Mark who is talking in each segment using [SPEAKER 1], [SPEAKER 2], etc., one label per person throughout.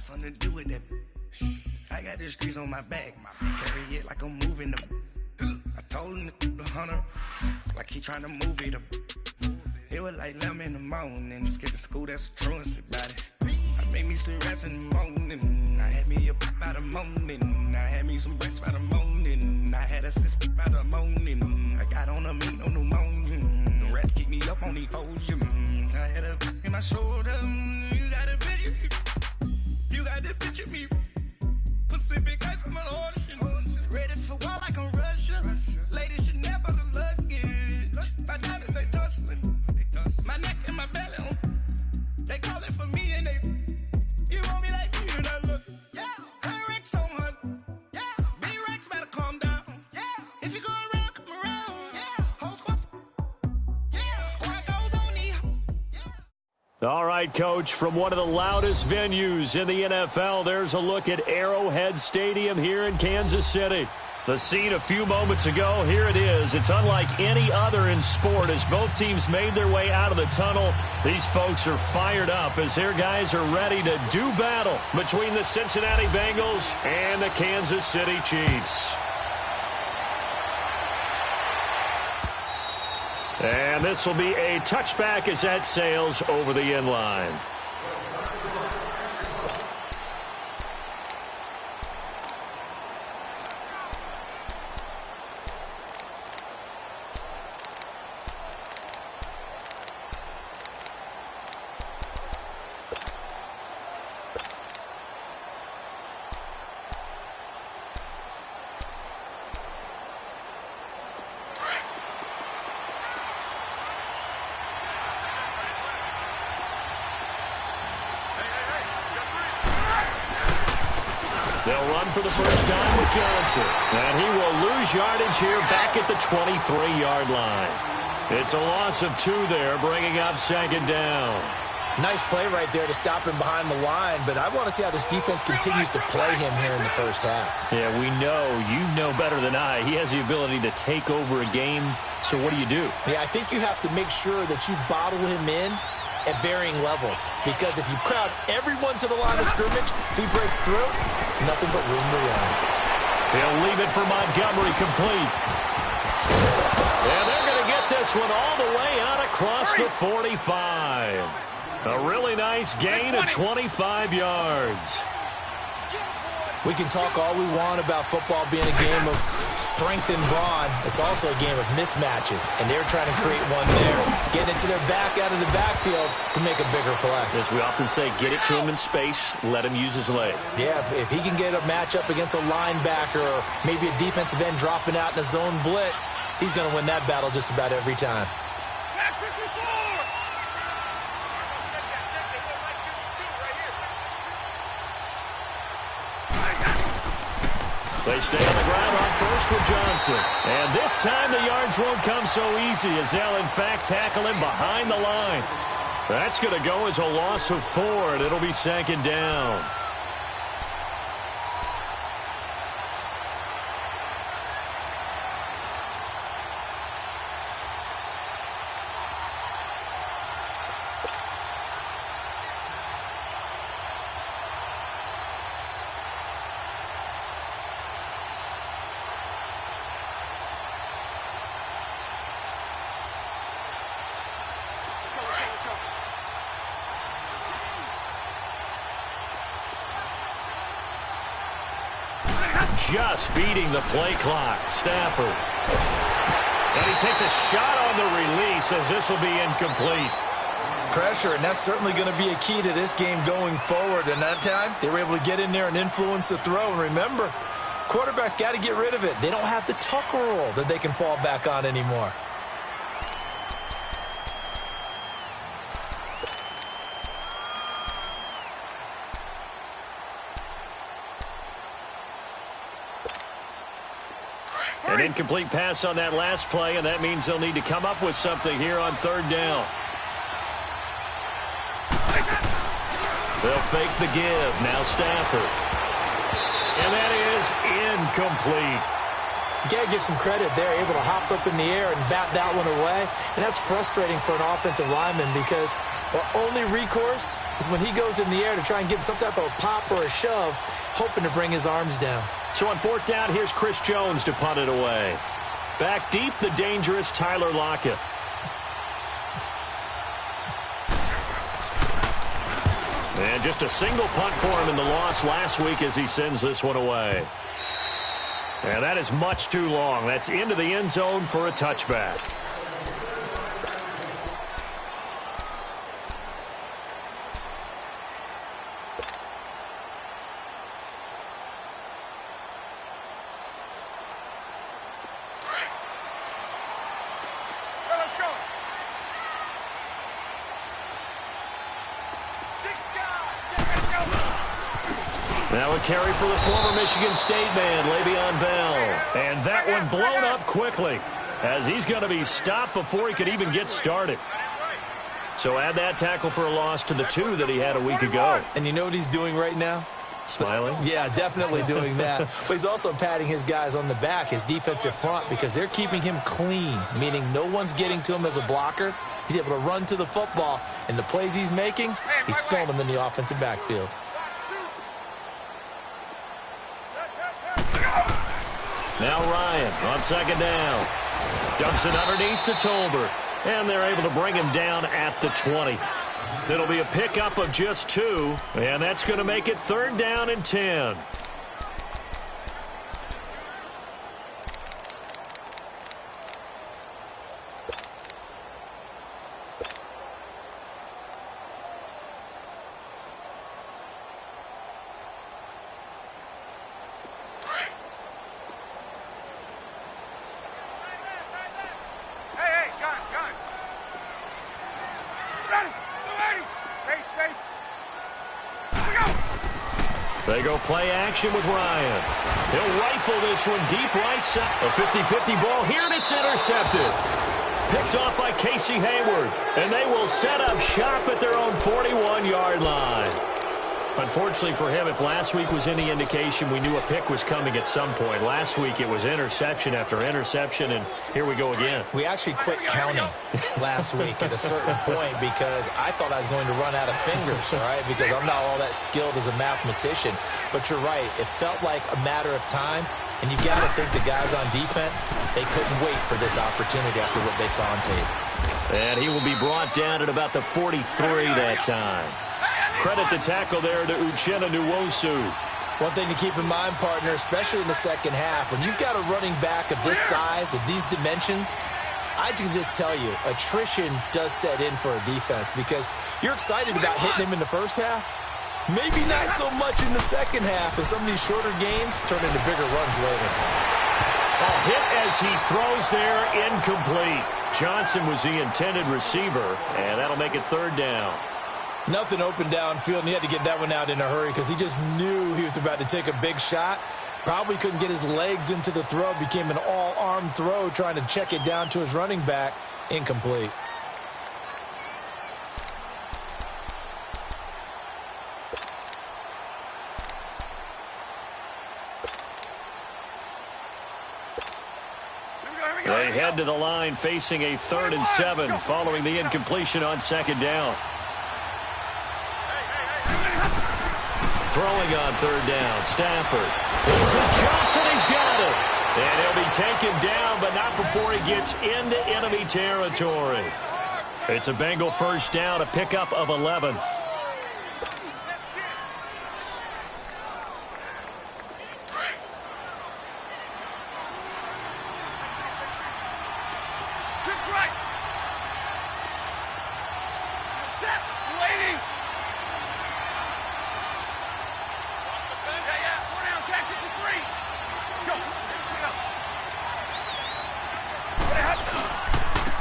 [SPEAKER 1] got something to do with that. I got the streets on my back. Carry it like I'm moving them. I told him the hunter, like he trying to move it up. It was like 11 in the morning. Skipping school, that's a truancy about it. I made me some rest in the morning. I had me a by the morning. I had me some breaks by the morning. I had a sis by the morning. I got on a meat on the morning. The rats keep me up on the ocean. I had a in my shoulder. You got a picture. You got the picture me. Pacific ice on my ocean. Ready for war like I'm Russia. Ladies should never the luggage. My diamonds they tussling. My neck and my belly. They call it for me and they. You want me like me and I look. Yeah. Her Rex on her. Yeah. B-Rex better calm down. Yeah. If you go around, come around. Yeah. Whole squad. Yeah. Squad goes on the. Yeah.
[SPEAKER 2] All right, Coach, from one of the loudest venues in the NFL, there's a look at Arrowhead Stadium here in Kansas City. The scene a few moments ago, here it is. It's unlike any other in sport as both teams made their way out of the tunnel. These folks are fired up as their guys are ready to do battle between the Cincinnati Bengals and the Kansas City Chiefs. And this will be a touchback as that sails over the end line. They'll run for the first time with Johnson. And he will lose yardage here back at the 23-yard line. It's a loss of 2 there, bringing up second down.
[SPEAKER 3] Nice play right there to stop him behind the line, but I want to see how this defense continues to play him here in the first half.
[SPEAKER 2] Yeah, we know. You know better than I. He has the ability to take over a game. So what do?
[SPEAKER 3] Yeah, I think you have to make sure that you bottle him in at varying levels, because if you crowd everyone to the line of scrimmage, if he breaks through, it's nothing but room to run.
[SPEAKER 2] He'll leave it for Montgomery, complete. And they're going to get this one all the way out across the 45. A really nice gain of 25 yards.
[SPEAKER 3] We can talk all we want about football being a game of strength and brawn. It's also a game of mismatches, and they're trying to create one there. Getting it to their back out of the backfield to make a bigger play.
[SPEAKER 2] As we often say, get it to him in space, let him use his leg.
[SPEAKER 3] Yeah, if he can get a matchup against a linebacker or maybe a defensive end dropping out in a zone blitz, he's going to win that battle just about every time.
[SPEAKER 2] They stay on the ground on first with Johnson. And this time the yards won't come so easy as they'll, in fact, tackle him behind the line. That's going to go as a loss of 4, and it'll be second down. Just beating the play clock. Stafford. And he takes a shot on the release as this will be incomplete.
[SPEAKER 3] Pressure, and that's certainly going to be a key to this game going forward. And that time, they were able to get in there and influence the throw. And remember, quarterbacks got to get rid of it. They don't have the tuck roll that they can fall back on anymore.
[SPEAKER 2] An incomplete pass on that last play, and that means they'll need to come up with something here on third down. They'll fake the give. Now Stafford. And that is incomplete.
[SPEAKER 3] You got to give some credit there, able to hop up in the air and bat that one away. And that's frustrating for an offensive lineman because Our only recourse is when he goes in the air to try and give him some type of a pop or a shove, hoping to bring his arms down.
[SPEAKER 2] So on fourth down, here's Chris Jones to punt it away. Back deep, the dangerous Tyler Lockett. And just a single punt for him in the loss last week as he sends this one away. And that is much too long. That's into the end zone for a touchback. Now a carry for the former Michigan State man, Le'Veon Bell. And that one blown up quickly as he's going to be stopped before he could even get started. So add that tackle for a loss to the 2 that he had a week ago.
[SPEAKER 3] And you know what he's doing right now?
[SPEAKER 2] Smiling?
[SPEAKER 3] Yeah, definitely doing that. But he's also patting his guys on the back, his defensive front, because they're keeping him clean, meaning no one's getting to him as a blocker. He's able to run to the football, and the plays he's making, he's spilling them in the offensive backfield.
[SPEAKER 2] Now Ryan on second down. Dumps it underneath to Tolbert. And they're able to bring him down at the 20. It'll be a pickup of just 2. And that's going to make it 3rd down and 10. They go play action with Ryan. He'll rifle this one deep right side. A 50-50 ball here, and it's intercepted. Picked off by Casey Hayward. And they will set up shop at their own 41-yard line. Unfortunately for him, if last week was any indication, we knew a pick was coming at some point. Last week it was interception after interception, and here we go again.
[SPEAKER 3] We actually quit counting last week at a certain point because I thought I was going to run out of fingers, all right, because I'm not all that skilled as a mathematician. But you're right. It felt like a matter of time, and you got to think the guys on defense, they couldn't wait for this opportunity after what they saw on tape.
[SPEAKER 2] And he will be brought down at about the 43 that time. Credit the tackle there to Uchenna Nwosu.
[SPEAKER 3] One thing to keep in mind, partner, especially in the second half, when you've got a running back of this size, of these dimensions, I can just tell you, attrition does set in for a defense because you're excited about hitting him in the first half. Maybe not so much in the second half, and some of these shorter gains turn into bigger runs later.
[SPEAKER 2] A hit as he throws there, incomplete. Johnson was the intended receiver, and that'll make it 3rd down.
[SPEAKER 3] Nothing open downfield, and he had to get that one out in a hurry because he just knew he was about to take a big shot. Probably couldn't get his legs into the throw. Became an all-arm throw trying to check it down to his running back. Incomplete.
[SPEAKER 2] They head to the line facing a 3rd and 7 following the incompletion on 2nd down. Throwing on 3rd down, Stafford. This is Johnson, he's got it. And he'll be taken down, but not before he gets into enemy territory. It's a Bengal 1st down, a pickup of 11.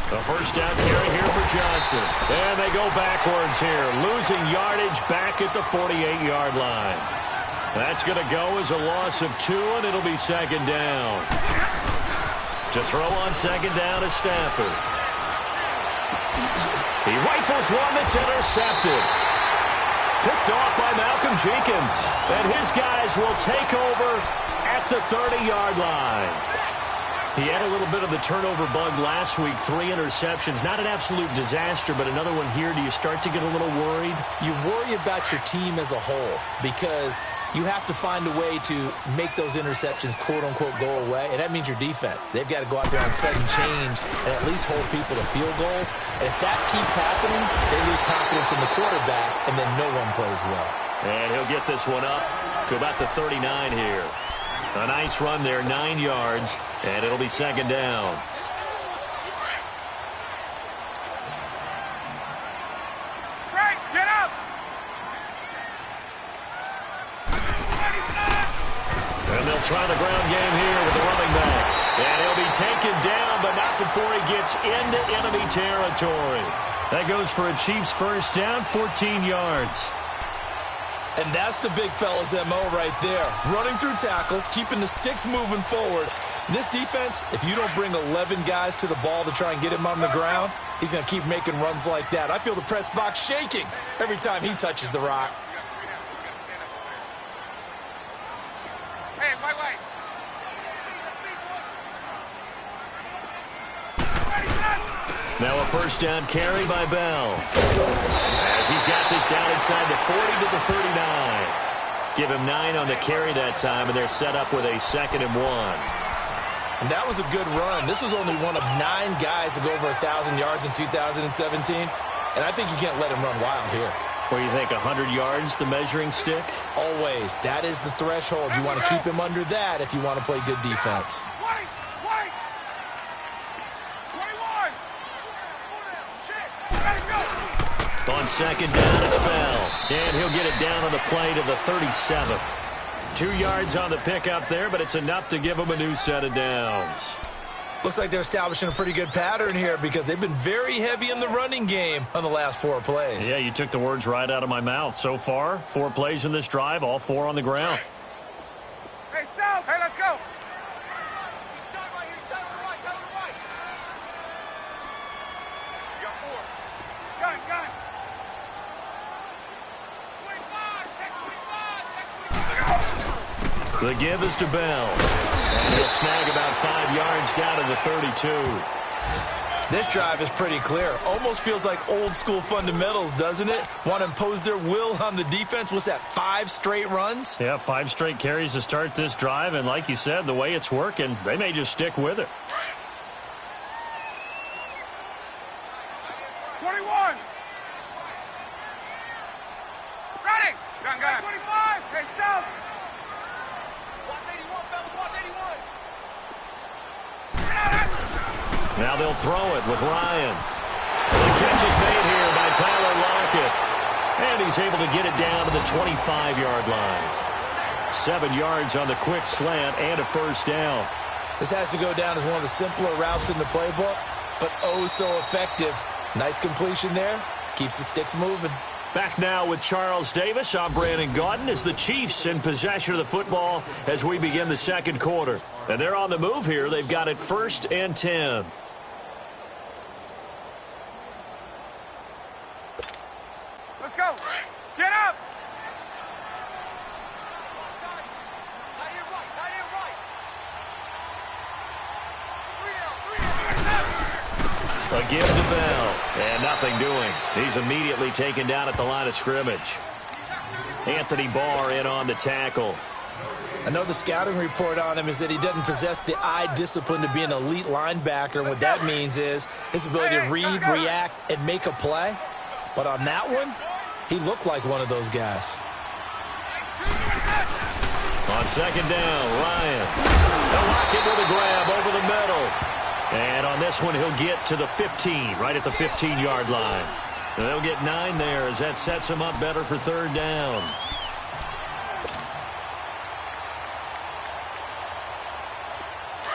[SPEAKER 2] A 1st down carry here for Johnson. And they go backwards here, losing yardage back at the 48-yard line. That's going to go as a loss of 2, and it'll be 2nd down. To throw on 2nd down is Stafford. He rifles one that's intercepted. Picked off by Malcolm Jenkins. And his guys will take over at the 30-yard line. He had a little bit of the turnover bug last week, 3 interceptions. Not an absolute disaster, but another one here. Do you start to get a little worried?
[SPEAKER 3] You worry about your team as a whole because you have to find a way to make those interceptions, quote-unquote, go away, and that means your defense. They've got to go out there on sudden change and at least hold people to field goals. And if that keeps happening, they lose confidence in the quarterback, and then no one plays well.
[SPEAKER 2] And he'll get this one up to about the 39 here. A nice run there, 9 yards, and it'll be second down.
[SPEAKER 4] Frank, get up!
[SPEAKER 2] And they'll try the ground game here with the running back. And he'll be taken down, but not before he gets into enemy territory. That goes for a Chiefs first down, 14 yards.
[SPEAKER 3] And that's the big fella's MO right there. Running through tackles, keeping the sticks moving forward. This defense, if you don't bring 11 guys to the ball to try and get him on the ground, he's going to keep making runs like that. I feel the press box shaking every time he touches the rock.
[SPEAKER 4] Hey, wait.
[SPEAKER 2] Now a first down carry by Bell. As he's got this down inside the 40 to the 39. Give him 9 on the carry that time, and they're set up with a 2nd and 1.
[SPEAKER 3] And that was a good run. This was only one of 9 guys to go over 1,000 yards in 2017. And I think you can't let him run wild here.
[SPEAKER 2] Where you think 100 yards, the measuring stick?
[SPEAKER 3] Always. That is the threshold. You want to keep him under that if you want to play good defense.
[SPEAKER 4] Wait! 21!
[SPEAKER 2] On second down, it's Bell. And he'll get it down on the play to the 37. 2 yards on the pickup there, but it's enough to give him a new set of downs.
[SPEAKER 3] Looks like they're establishing a pretty good pattern here because they've been very heavy in the running game on the last 4 plays.
[SPEAKER 2] Yeah, you took the words right out of my mouth. So far, 4 plays in this drive, all 4 on the ground.
[SPEAKER 4] Hey, Sal! Hey, let's go! Got it! 25, check 25!
[SPEAKER 2] The give is to Bell. And he'll snag about 5 yards down to the 32.
[SPEAKER 3] This drive is pretty clear. Almost feels like old school fundamentals, doesn't it? Want to impose their will on the defense. What's that, 5 straight runs?
[SPEAKER 2] Yeah, 5 straight carries to start this drive. And like you said, the way it's working, they may just stick with it.
[SPEAKER 4] 21! Ready! Got it! 25! Hey, Sal! Watch 81, fellas, watch 81!
[SPEAKER 2] Now they'll throw it with Ryan. The catch is made here by Tyler Lockett. And he's able to get it down to the 25-yard line. 7 yards on the quick slant and a first down.
[SPEAKER 3] This has to go down as one of the simpler routes in the playbook, but oh so effective. Nice completion there. Keeps the sticks moving.
[SPEAKER 2] Back now with Charles Davis. I'm Brandon Gaudin as the Chiefs in possession of the football as we begin the second quarter. And they're on the move here. They've got it 1st and 10.
[SPEAKER 4] Let's go! Get up!
[SPEAKER 2] A give to Bell. And nothing doing. He's immediately taken down at the line of scrimmage. Anthony Barr in on the tackle.
[SPEAKER 3] I know the scouting report on him is that he doesn't possess the eye discipline to be an elite linebacker. And what that means is his ability to read, react, and make a play. But on that one, he looked like one of those guys.
[SPEAKER 2] On second down, Ryan. They'll lock it with a grab over the middle. And on this one, he'll get to the 15, right at the 15-yard line. And they'll get 9 there as that sets him up better for 3rd down.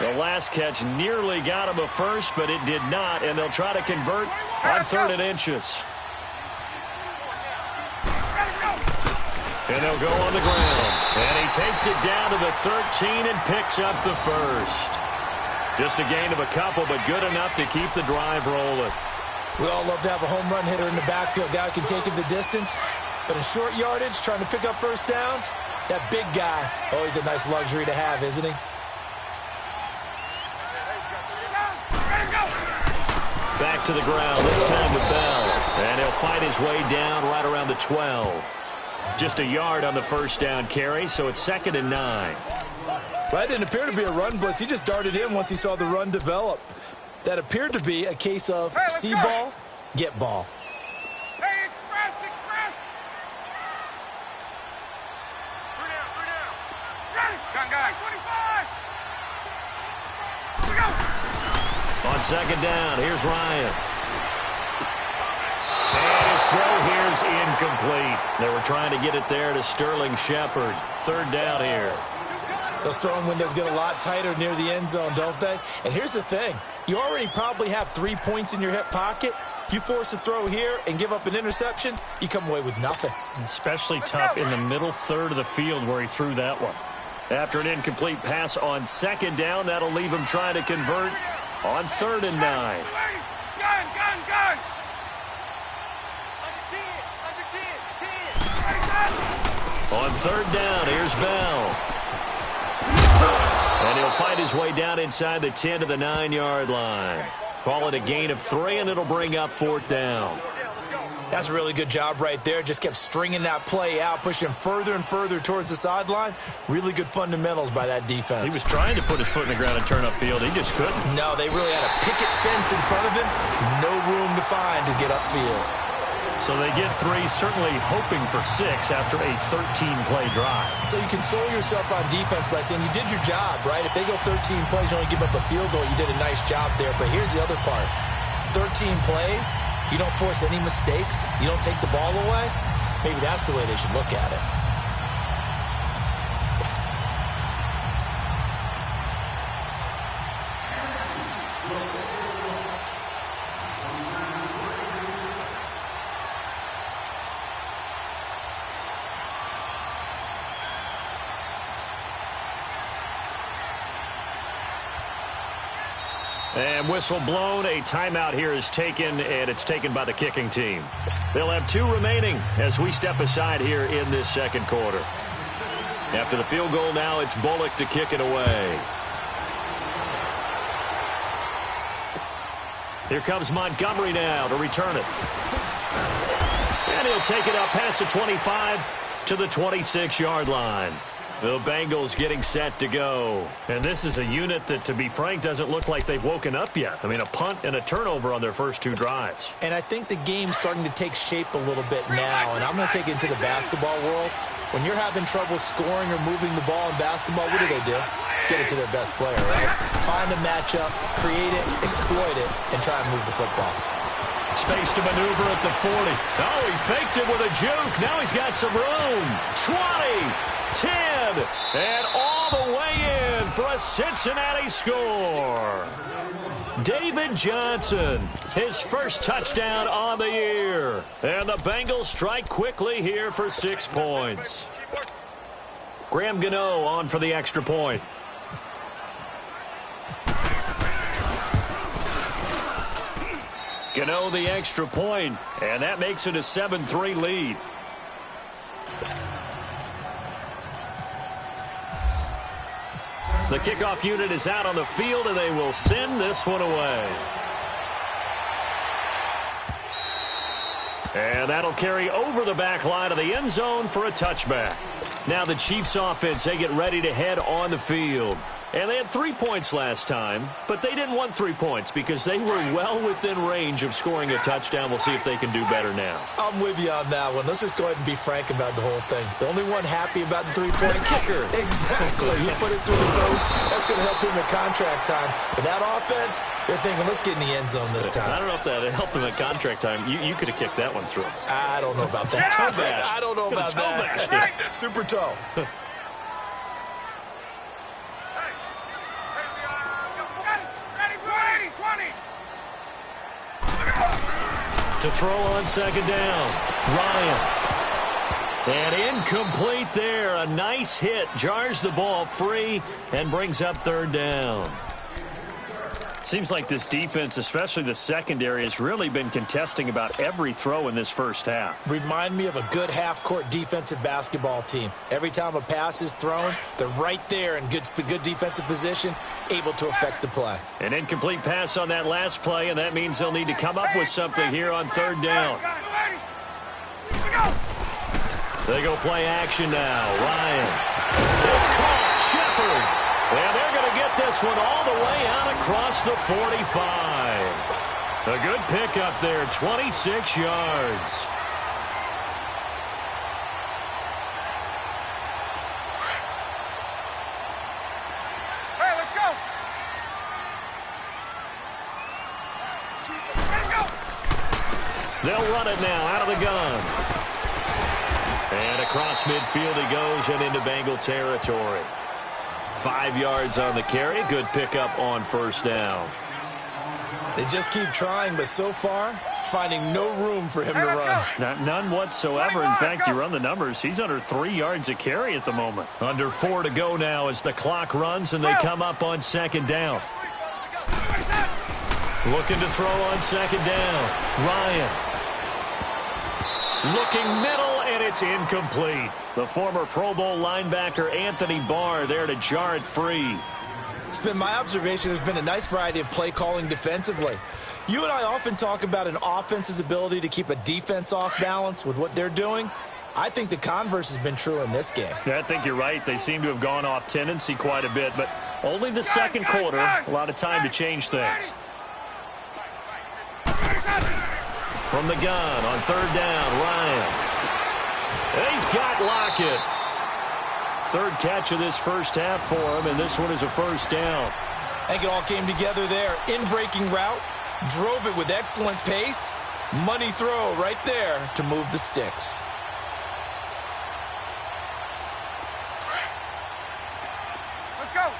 [SPEAKER 2] The last catch nearly got him a first, but it did not, and they'll try to convert on 3rd and inches. And they'll go on the ground. And he takes it down to the 13 and picks up the first. Just a gain of a couple, but good enough to keep the drive rolling.
[SPEAKER 3] We all love to have a home run hitter in the backfield. Guy who can take it the distance. But in short yardage, trying to pick up first downs, that big guy, always a nice luxury to have, isn't he?
[SPEAKER 2] to the ground, this time with Bell. And he'll fight his way down right around the 12. Just a yard on the first down carry, so it's 2nd and 9.
[SPEAKER 3] Well, that didn't appear to be a run blitz. He just darted in once he saw the run develop. That appeared to be a case of see ball, get ball.
[SPEAKER 4] Hey, express! Three down. Ready! Gun guy, 25! Here we go!
[SPEAKER 2] On 2nd down, here's Ryan. And his throw here's incomplete. They were trying to get it there to Sterling Shepard. 3rd down here.
[SPEAKER 3] Those throwing windows get a lot tighter near the end zone, don't they? And here's the thing. You already probably have 3 points in your hip pocket. You force a throw here and give up an interception, you come away with nothing.
[SPEAKER 2] Especially tough in the middle third of the field where he threw that one. After an incomplete pass on 2nd down, that'll leave him trying to convert on 3rd and 9.
[SPEAKER 4] Gun!
[SPEAKER 2] On 3rd down, here's Bell. And he'll fight his way down inside the 10 to the 9-yard line. Call it a gain of 3, and it'll bring up 4th down.
[SPEAKER 3] That's a really good job right there. Just kept stringing that play out, pushing him further and further towards the sideline. Really good fundamentals by that defense.
[SPEAKER 2] He was trying to put his foot in the ground and turn upfield. He just couldn't.
[SPEAKER 3] No, they really had a picket fence in front of him. No room to find to get upfield.
[SPEAKER 2] So they get 3, certainly hoping for 6 after a 13-play drive.
[SPEAKER 3] So you console yourself on defense by saying you did your job, right? If they go 13 plays, you only give up a field goal, you did a nice job there. But here's the other part. 13 plays, you don't force any mistakes, you don't take the ball away. Maybe that's the way they should look at it.
[SPEAKER 2] And whistle blown, a timeout here is taken, and it's taken by the kicking team. They'll have 2 remaining as we step aside here in this 2nd quarter. After the field goal now, it's Bullock to kick it away. Here comes Montgomery now to return it. And he'll take it up past the 25 to the 26-yard line. The Bengals getting set to go. And this is a unit that, to be frank, doesn't look like they've woken up yet. I mean, a punt and a turnover on their first 2 drives.
[SPEAKER 3] And I think the game's starting to take shape a little bit now. And I'm going to take it into the basketball world. When you're having trouble scoring or moving the ball in basketball, what do? Get it to their best player, right? Find a matchup, create it, exploit it, and try and move the football.
[SPEAKER 2] Space to maneuver at the 40. Oh, he faked it with a juke. Now he's got some room. 20, 10, and all the way in for a Cincinnati score. David Johnson, his first touchdown on the year. And the Bengals strike quickly here for 6 points. Graham Gano on for the extra point. Gano the extra point, and that makes it a 7-3 lead. The kickoff unit is out on the field, and they will send this one away. And that'll carry over the back line of the end zone for a touchback. Now the Chiefs offense, they get ready to head on the field. And they had 3 points last time, but they didn't want 3 points because they were well within range of scoring a touchdown. We'll see if they can do better now.
[SPEAKER 3] I'm with you on that one. Let's just go ahead and be frank about the whole thing. The only one happy about the 3-point
[SPEAKER 2] kicker.
[SPEAKER 3] Exactly. He put it through the post. That's going to help him at contract time. But that offense, they're thinking, let's get in the end zone this time.
[SPEAKER 2] I don't know if that helped him at contract time. You could have kicked that one through.
[SPEAKER 3] I don't know about that.
[SPEAKER 2] Toe bash.
[SPEAKER 3] I don't know about that. Super toe.
[SPEAKER 2] To throw on second down, Ryan. And incomplete there. A nice hit. Jars the ball free and brings up third down. Seems like this defense, especially the secondary, has really been contesting about every throw in this first half.
[SPEAKER 3] Remind me of a good half-court defensive basketball team. Every time a pass is thrown, they're right there in good defensive position, able to affect the play.
[SPEAKER 2] An incomplete pass on that last play, and that means they'll need to come up with something here on third down. They go play action now. Ryan. It's caught. Shepard. And they're going to get this one all the way out across the 45. A good pickup there, 26 yards.
[SPEAKER 4] Hey, let's go. Let's go.
[SPEAKER 2] They'll run it now out of the gun. And across midfield he goes and into Bengal territory. 5 yards on the carry. Good pickup on first down.
[SPEAKER 3] They just keep trying, but so far, finding no room for him to run.
[SPEAKER 2] None whatsoever. In fact, you run the numbers. He's under 3 yards a carry at the moment. Under 4 to go now as the clock runs and they come up on second down. Looking to throw on second down. Ryan. Looking middle, and it's incomplete. The former Pro Bowl linebacker Anthony Barr there to jar it free.
[SPEAKER 3] It's been my observation there's been a nice variety of play calling defensively. You and I often talk about an offense's ability to keep a defense off balance with what they're doing. I think the converse has been true in this game.
[SPEAKER 2] Yeah, I think you're right. They seem to have gone off tendency quite a bit, but only the second quarter. A lot of time to change things. From the gun on third down, Ryan. And he's got Lockett. Third catch of this first half for him, and this one is a first down.
[SPEAKER 3] I think it all came together there. In-breaking route, drove it with excellent pace. Money throw right there to move the sticks.
[SPEAKER 4] Let's go.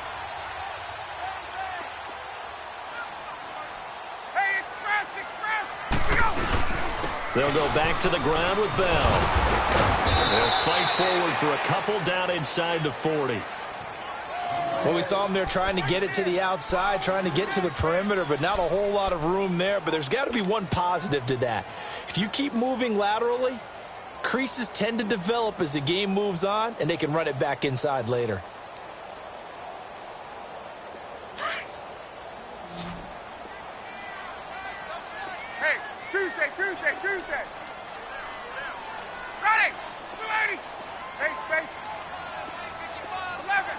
[SPEAKER 4] Hey, express. Go.
[SPEAKER 2] They'll go back to the ground with Bell. They'll fight forward for a couple down inside the 40.
[SPEAKER 3] Well, we saw them there trying to get it to the outside, trying to get to the perimeter, but not a whole lot of room there. But there's got to be one positive to that. If you keep moving laterally, creases tend to develop as the game moves on, and they can run it back inside later.
[SPEAKER 4] Hey, Tuesday. Ready. 280. Hey, space. 11.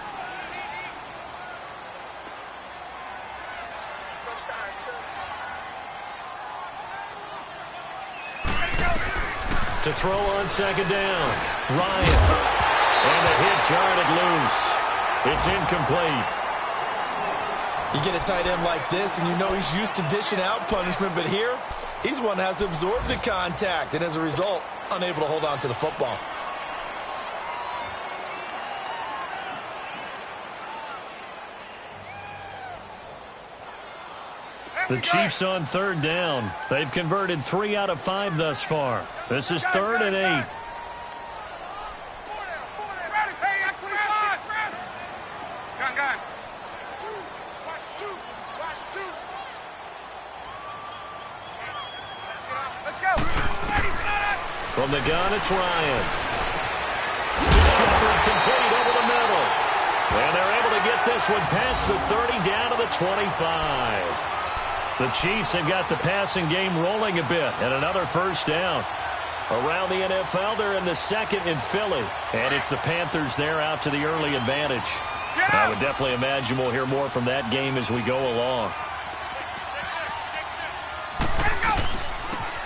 [SPEAKER 2] To throw on second down, Ryan. And the hit jarred it loose. It's incomplete.
[SPEAKER 3] You get a tight end like this, and you know he's used to dishing out punishment, but here, he's the one that has to absorb the contact, and as a result, unable to hold on to the football.
[SPEAKER 2] The Chiefs on third down. They've converted 3 out of 5 thus far. This is 3rd and 8.
[SPEAKER 4] Gun. Let's go.
[SPEAKER 2] From the gun, it's Ryan. To Shepard, complete over the middle. And they're able to get this one past the 30 down to the 25. The Chiefs have got the passing game rolling a bit, and another first down. Around the NFL, they're in the second in Philly, and it's the Panthers there out to the early advantage. I would definitely imagine we'll hear more from that game as we go along.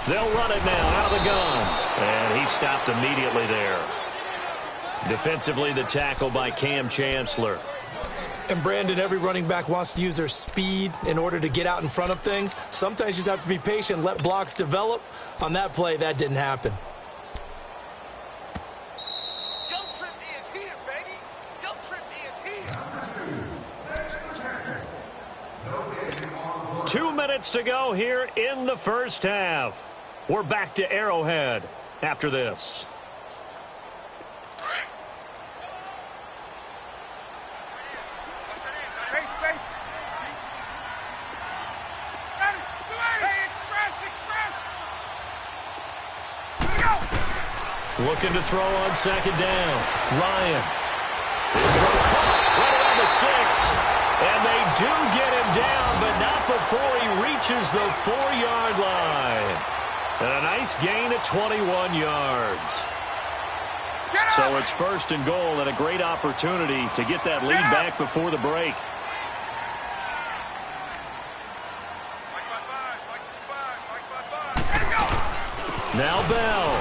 [SPEAKER 2] They'll run it now out of the gun, and he stopped immediately there. Defensively, the tackle by Cam Chancellor.
[SPEAKER 3] And, Brandon, every running back wants to use their speed in order to get out in front of things. Sometimes you just have to be patient, let blocks develop. On that play, that didn't happen.
[SPEAKER 4] Young Trip is here, baby. Young Trip is here.
[SPEAKER 2] 2 minutes to go here in the first half. We're back to Arrowhead after this. Looking to throw on second down. Ryan. His throw caught right around the 6. And they do get him down, but not before he reaches the 4-yard line. And a nice gain of 21 yards. So it's first and goal, and a great opportunity to get that lead back before the break. Now Bell.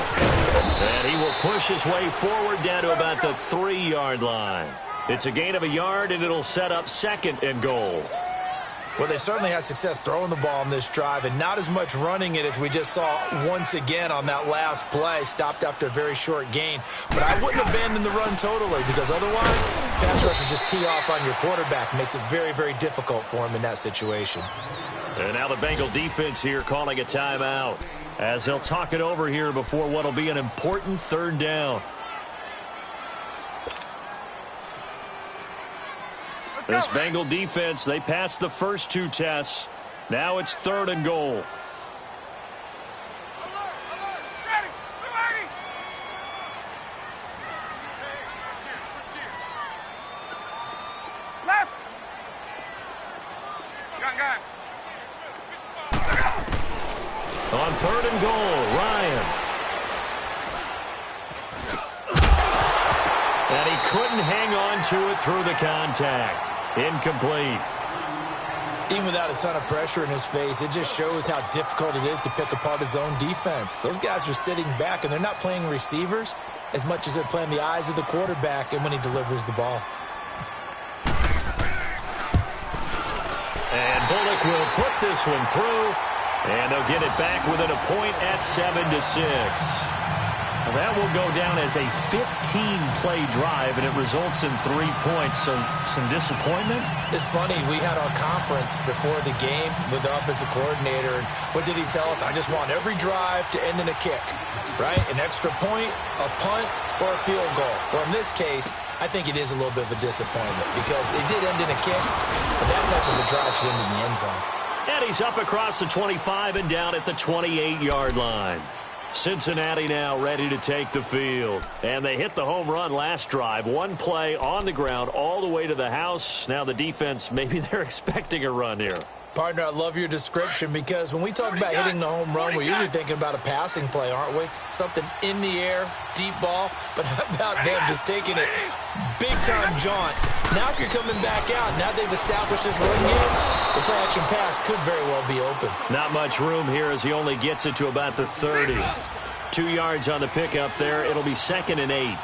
[SPEAKER 2] And he will push his way forward down to about the 3-yard line. It's a gain of a yard, and it'll set up second and goal.
[SPEAKER 3] Well, they certainly had success throwing the ball on this drive, and not as much running it as we just saw once again on that last play. Stopped after a very short gain. But I wouldn't abandon the run totally, because otherwise, pass rushers just tee off on your quarterback. Makes it very, very difficult for him in that situation.
[SPEAKER 2] And now the Bengal defense here calling a timeout, as they'll talk it over here before what will be an important third down. This Bengal defense, they passed the first 2 tests. Now it's third and goal.
[SPEAKER 4] Left. Gun.
[SPEAKER 2] On third and goal, Ryan. And he couldn't hang on to it through the contact. Incomplete.
[SPEAKER 3] Even without a ton of pressure in his face, it just shows how difficult it is to pick apart his own defense. Those guys are sitting back, and they're not playing receivers as much as they're playing the eyes of the quarterback and when he delivers the ball.
[SPEAKER 2] And Bullock will put this one through, and they'll get it back within a point at 7-6. Well, that will go down as a 15-play drive, and it results in 3 points. So some disappointment?
[SPEAKER 3] It's funny. We had our conference before the game with the offensive coordinator, and what did he tell us? I just want every drive to end in a kick, right? An extra point, a punt, or a field goal. Well, in this case, I think it is a little bit of a disappointment because it did end in a kick, but that type of a drive should end in the end zone.
[SPEAKER 2] And he's up across the 25 and down at the 28-yard line. Cincinnati now ready to take the field. And they hit the home run last drive. 1 play on the ground all the way to the house. Now the defense, maybe they're expecting a run here.
[SPEAKER 3] Partner, I love your description because when we talk about hitting the home run, we're usually thinking about a passing play, aren't we? Something in the air, deep ball. But how about them just taking it big-time jaunt? Now if you're coming back out, now they've established this run game, the play-action pass could very well be open.
[SPEAKER 2] Not much room here as he only gets it to about the 30. 2 yards on the pickup there. It'll be 2nd and 8.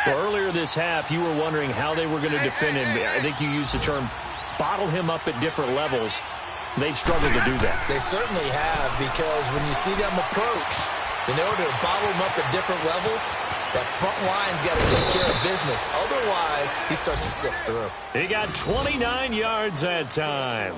[SPEAKER 2] Well, earlier this half, you were wondering how they were going to defend him. I think you used the term bottle him up at different levels. They've struggled to do that.
[SPEAKER 3] They certainly have, because when you see them approach, in order to bottle them up at different levels, that front line's got to take care of business. Otherwise, he starts to slip through.
[SPEAKER 2] He got 29 yards that time.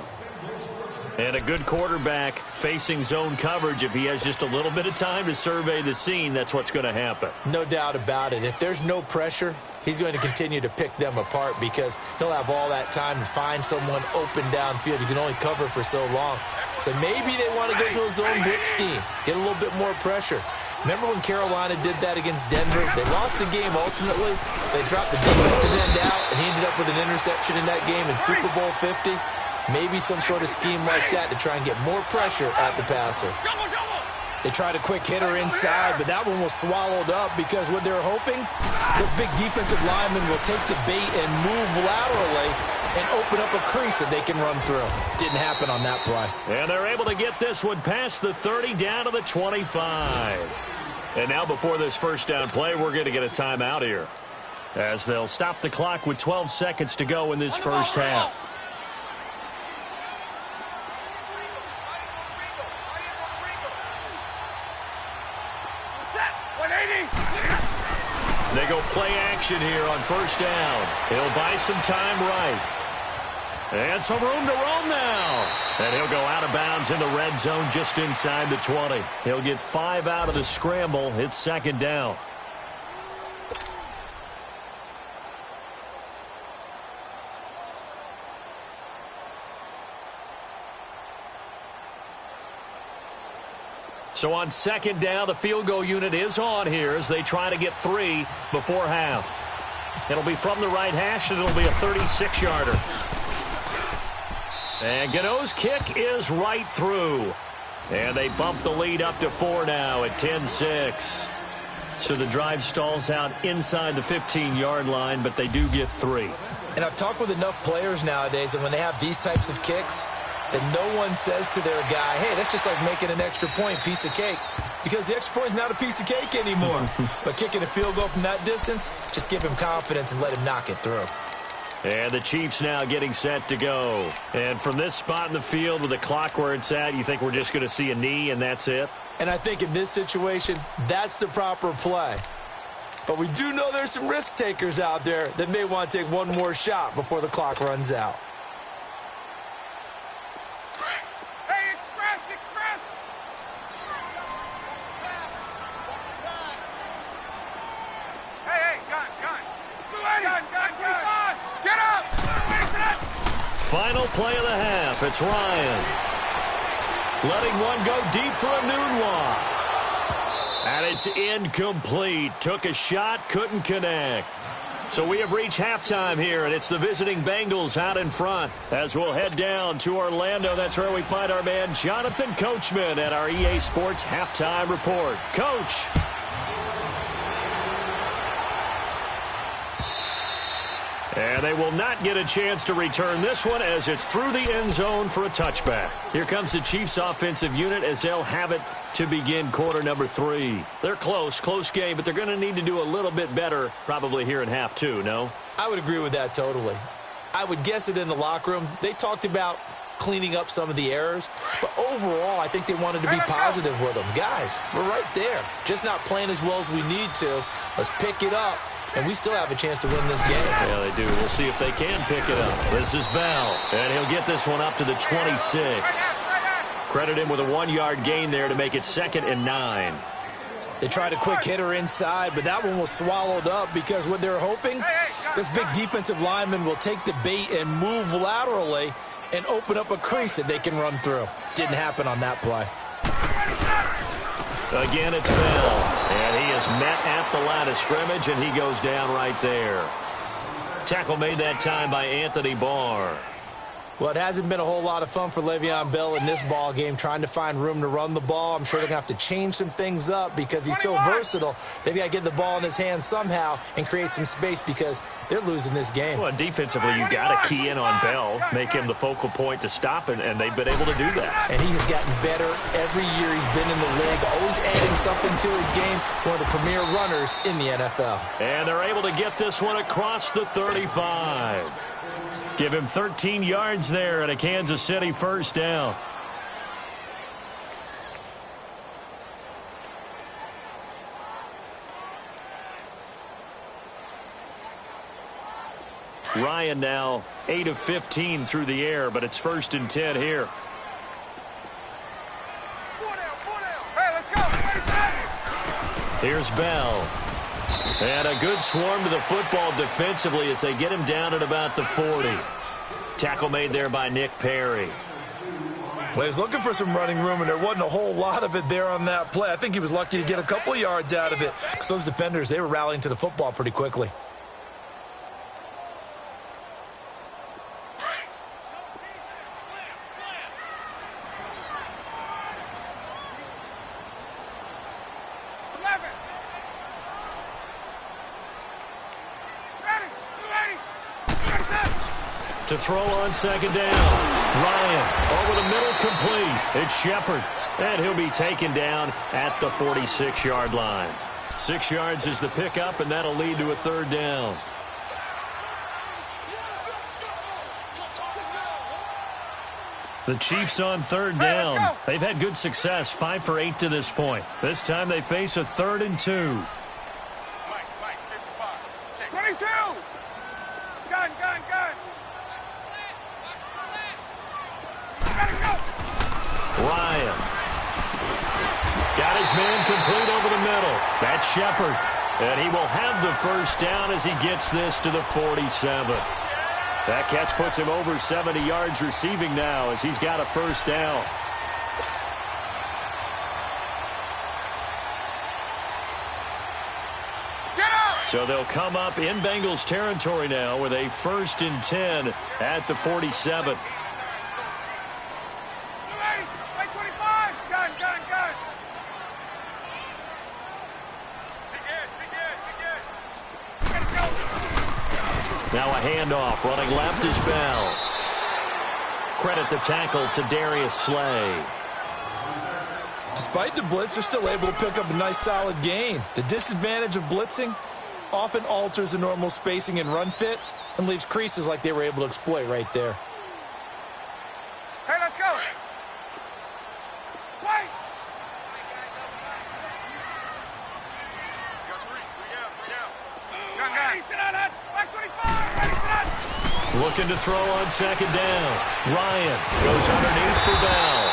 [SPEAKER 2] And a good quarterback facing zone coverage. If he has just a little bit of time to survey the scene, that's what's going to happen.
[SPEAKER 3] No doubt about it. If there's no pressure, he's going to continue to pick them apart because he'll have all that time to find someone open downfield. You can only cover for so long. So maybe they want to go to a zone blitz scheme, get a little bit more pressure. Remember when Carolina did that against Denver? They lost the game ultimately. They dropped the defensive end out, and he ended up with an interception in that game in Super Bowl 50. Maybe some sort of scheme like that to try and get more pressure at the passer. They tried a quick hitter inside, but that one was swallowed up because what they're hoping, this big defensive lineman will take the bait and move laterally and open up a crease that they can run through. Didn't happen on that play.
[SPEAKER 2] And they're able to get this one past the 30 down to the 25. And now before this first down play, we're going to get a timeout here, as they'll stop the clock with 12 seconds to go in this first half. They go play action here on first down. He'll buy some time right. And some room to roam now. And he'll go out of bounds in the red zone just inside the 20. He'll get 5 out of the scramble. It's second down. So on second down, the field goal unit is on here as they try to get 3 before half. It'll be from the right hash, and it'll be a 36-yarder. And Gano's kick is right through. And they bump the lead up to 4 now at 10-6. So the drive stalls out inside the 15-yard line, but they do get 3.
[SPEAKER 3] And I've talked with enough players nowadays, and when they have these types of kicks, that no one says to their guy, hey, that's just like making an extra point, piece of cake. Because the extra point is not a piece of cake anymore. But kicking a field goal from that distance, just give him confidence and let him knock it through.
[SPEAKER 2] And the Chiefs now getting set to go. And from this spot in the field with the clock where it's at, you think we're just going to see a knee and that's it?
[SPEAKER 3] And I think in this situation, that's the proper play. But we do know there's some risk takers out there that may want to take one more shot before the clock runs out.
[SPEAKER 2] Final play of the half. It's Ryan. Letting one go deep for a Nunwa. And it's incomplete. Took a shot, couldn't connect. So we have reached halftime here, and it's the visiting Bengals out in front. As we'll head down to Orlando, that's where we find our man Jonathan Coachman at our EA Sports Halftime Report. Coach. And they will not get a chance to return this one as it's through the end zone for a touchback. Here comes the Chiefs offensive unit as they'll have it to begin quarter number 3. They're close game, but they're going to need to do a little bit better probably here in half 2, no?
[SPEAKER 3] I would agree with that totally. I would guess it in the locker room. They talked about cleaning up some of the errors, but overall I think they wanted to be positive with them. Guys, we're right there. Just not playing as well as we need to. Let's pick it up. And we still have a chance to win this game.
[SPEAKER 2] Yeah, they do. We'll see if they can pick it up. This is Bell, and he'll get this one up to the 26. Credit him with a 1-yard gain there to make it 2nd and 9.
[SPEAKER 3] They tried a quick hitter inside, but that one was swallowed up because what they're hoping, this big defensive lineman will take the bait and move laterally and open up a crease that they can run through. Didn't happen on that play.
[SPEAKER 2] Again, it's Bell, and he is met at the line of scrimmage, and he goes down right there. Tackle made that time by Anthony Barr.
[SPEAKER 3] Well, it hasn't been a whole lot of fun for Le'Veon Bell in this ball game, trying to find room to run the ball. I'm sure they're going to have to change some things up because he's so versatile. They've got to get the ball in his hands somehow and create some space because they're losing this game.
[SPEAKER 2] Well, defensively, you got to key in on Bell, make him the focal point to stop, and they've been able to do that.
[SPEAKER 3] And he has gotten better every year he's been in the league, always adding something to his game, one of the premier runners in the NFL.
[SPEAKER 2] And they're able to get this one across the 35. Give him 13 yards there and a Kansas City first down. Ryan now 8 of 15 through the air, but it's 1st and 10 here.
[SPEAKER 4] Hey, let's go.
[SPEAKER 2] Here's Bell. And a good swarm to the football defensively as they get him down at about the 40. Tackle made there by Nick Perry.
[SPEAKER 3] Well, he was looking for some running room, and there wasn't a whole lot of it there on that play. I think he was lucky to get a couple of yards out of it because those defenders, they were rallying to the football pretty quickly.
[SPEAKER 2] To throw on 2nd down. Ryan over the middle, complete. It's Shepard, and he'll be taken down at the 46-yard line. 6 yards is the pickup, and that'll lead to a 3rd down. The Chiefs on 3rd down. They've had good success, 5 for 8 to this point. This time they face a 3rd and 2.
[SPEAKER 4] 22! Gun!
[SPEAKER 2] Ryan. Got his man complete over the middle. That's Shepard. And he will have the first down as he gets this to the 47. That catch puts him over 70 yards receiving now as he's got a first down. So they'll come up in Bengals territory now with a 1st and 10 at the 47. Now a handoff. Running left is Bell. Credit the tackle to Darius Slay.
[SPEAKER 3] Despite the blitz, they're still able to pick up a nice solid gain. The disadvantage of blitzing often alters the normal spacing and run fits and leaves creases like they were able to exploit right there.
[SPEAKER 4] Hey, let's go. Wait.
[SPEAKER 2] Looking to throw on 2nd down. Ryan goes underneath for Bell.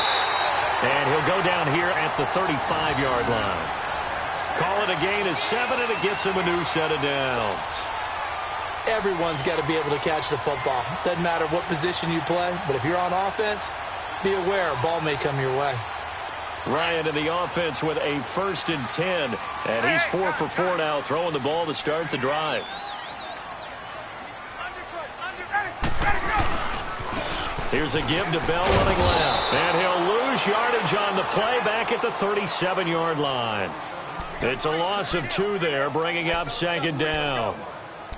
[SPEAKER 2] And he'll go down here at the 35-yard line. Call it a gain of 7, and it gets him a new set of downs.
[SPEAKER 3] Everyone's got to be able to catch the football. Doesn't matter what position you play, but if you're on offense, be aware a ball may come your way.
[SPEAKER 2] Ryan in the offense with a 1st and 10. And he's 4 for 4 now, throwing the ball to start the drive. Here's a give to Bell running left. And he'll lose yardage on the play back at the 37-yard line. It's a loss of 2 there, bringing up 2nd down.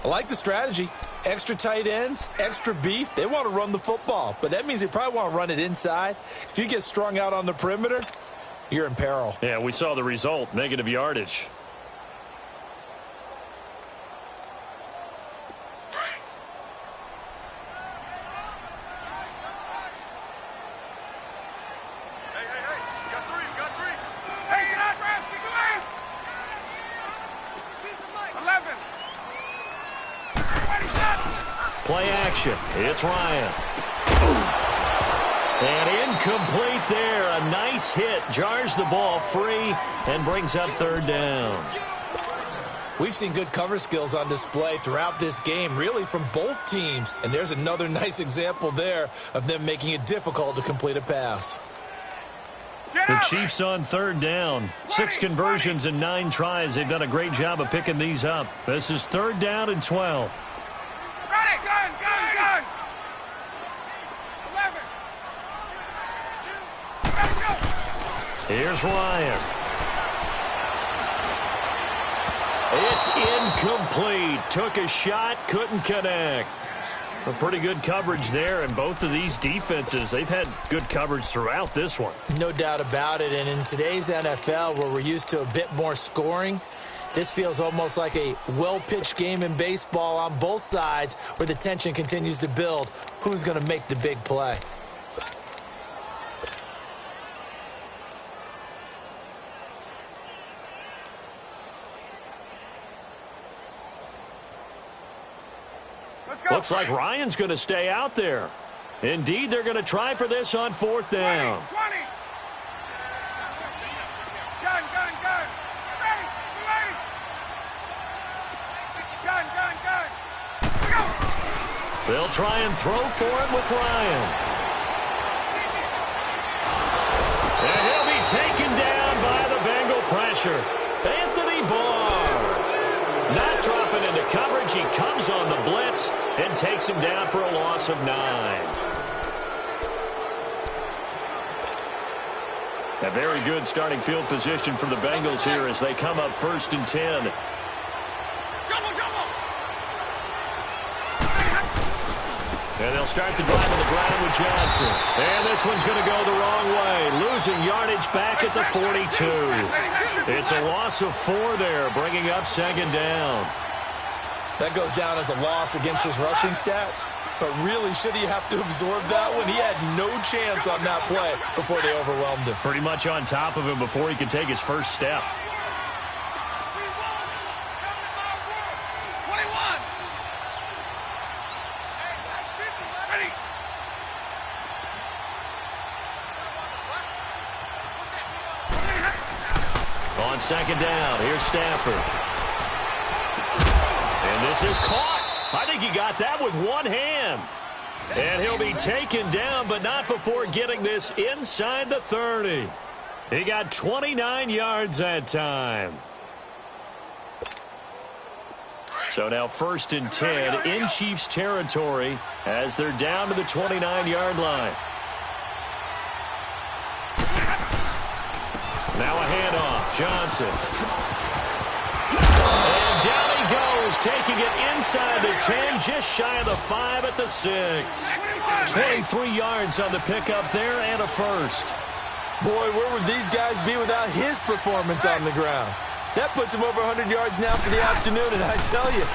[SPEAKER 3] I like the strategy. Extra tight ends, extra beef. They want to run the football, but that means they probably want to run it inside. If you get strung out on the perimeter, you're in peril.
[SPEAKER 2] Yeah, we saw the result, negative yardage. Play action. It's Ryan. And incomplete there. A nice hit. Jars the ball free and brings up 3rd down.
[SPEAKER 3] We've seen good cover skills on display throughout this game, really from both teams. And there's another nice example there of them making it difficult to complete a pass.
[SPEAKER 2] The Chiefs on 3rd down. 6 conversions and 9 tries. They've done a great job of picking these up. This is 3rd down and 12.
[SPEAKER 4] Gun. 11.
[SPEAKER 2] Here's Ryan. It's incomplete. Took a shot, couldn't connect. A pretty good coverage there, and both of these defenses, they've had good coverage throughout this one.
[SPEAKER 3] No doubt about it, and in today's NFL, where we're used to a bit more scoring, this feels almost like a well-pitched game in baseball on both sides where the tension continues to build. Who's going to make the big play?
[SPEAKER 2] Looks like Ryan's going to stay out there. Indeed, they're going to try for this on 4th down.
[SPEAKER 4] 20. Gun. Ready. Gun. Go.
[SPEAKER 2] They'll try and throw for it with Ryan. And he'll be taken down by the Bengal pressure. Anthony Barr. Not dropping into coverage. He comes on the blitz and takes him down for a loss of 9. A very good starting field position for the Bengals here as they come up 1st and 10. And they'll start the drive on the ground with Johnson. And this one's going to go the wrong way. Losing yardage back at the 42. It's a loss of 4 there, bringing up 2nd down.
[SPEAKER 3] That goes down as a loss against his rushing stats. But really, should he have to absorb that one? He had no chance on that play before they overwhelmed him.
[SPEAKER 2] Pretty much on top of him before he could take his first step. On 2nd down, here's Stafford. And this is caught. I think he got that with one hand. And he'll be taken down, but not before getting this inside the 30. He got 29 yards that time. So now 1st and 10 in Chiefs territory as they're down to the 29-yard line. Now a handoff. Johnson. And down he goes, taking it inside the 10, just shy of the 5 at the 6. 23 yards on the pickup there and a first.
[SPEAKER 3] Boy, where would these guys be without his performance on the ground? That puts him over 100 yards now for the afternoon, and I tell you,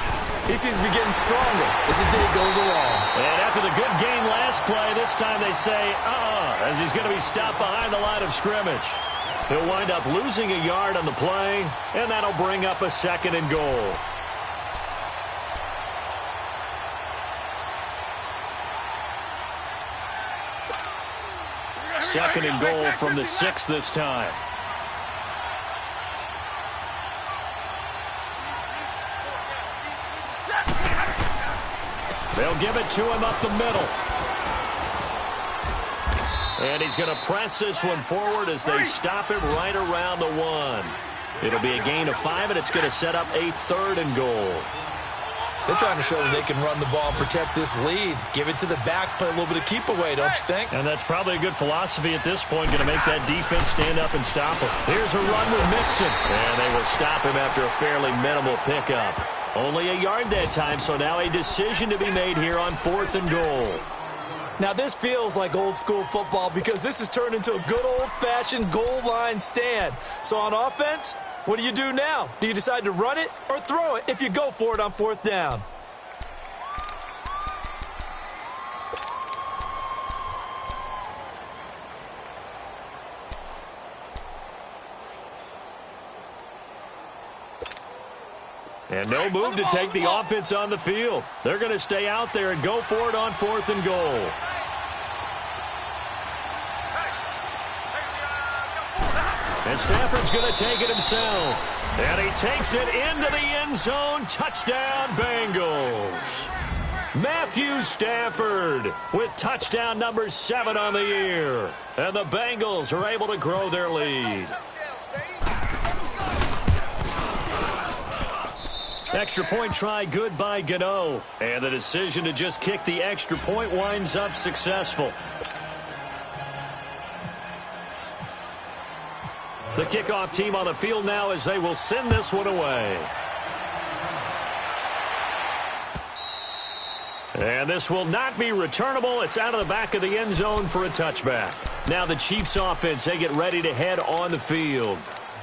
[SPEAKER 3] he seems to be getting stronger as the day goes along.
[SPEAKER 2] And after the good game last play, this time they say, as he's going to be stopped behind the line of scrimmage. He'll wind up losing a yard on the play, and that'll bring up a 2nd and goal. Second and goal from the 6 this time. They'll give it to him up the middle. And he's going to press this one forward as they stop it right around the 1. It'll be a gain of 5, and it's going to set up a 3rd and goal.
[SPEAKER 3] They're trying to show that they can run the ball and protect this lead. Give it to the backs, play a little bit of keep away, don't you think?
[SPEAKER 2] And that's probably a good philosophy at this point, going to make that defense stand up and stop him. Here's a run with Mixon. And they will stop him after a fairly minimal pickup. Only a yard that time, so now a decision to be made here on 4th and goal.
[SPEAKER 3] Now this feels like old school football because this has turned into a good old-fashioned goal line stand. So on offense, what do you do now? Do you decide to run it or throw it if you go for it on 4th down?
[SPEAKER 2] And no move to take the offense on the field. They're going to stay out there and go for it on 4th and goal. And Stafford's going to take it himself. And he takes it into the end zone. Touchdown, Bengals. Matthew Stafford with touchdown number 7 on the year. And the Bengals are able to grow their lead. Extra point try good by Gano. And the decision to just kick the extra point winds up successful. The kickoff team on the field now as they will send this one away. And this will not be returnable. It's out of the back of the end zone for a touchback. Now the Chiefs offense, they get ready to head on the field.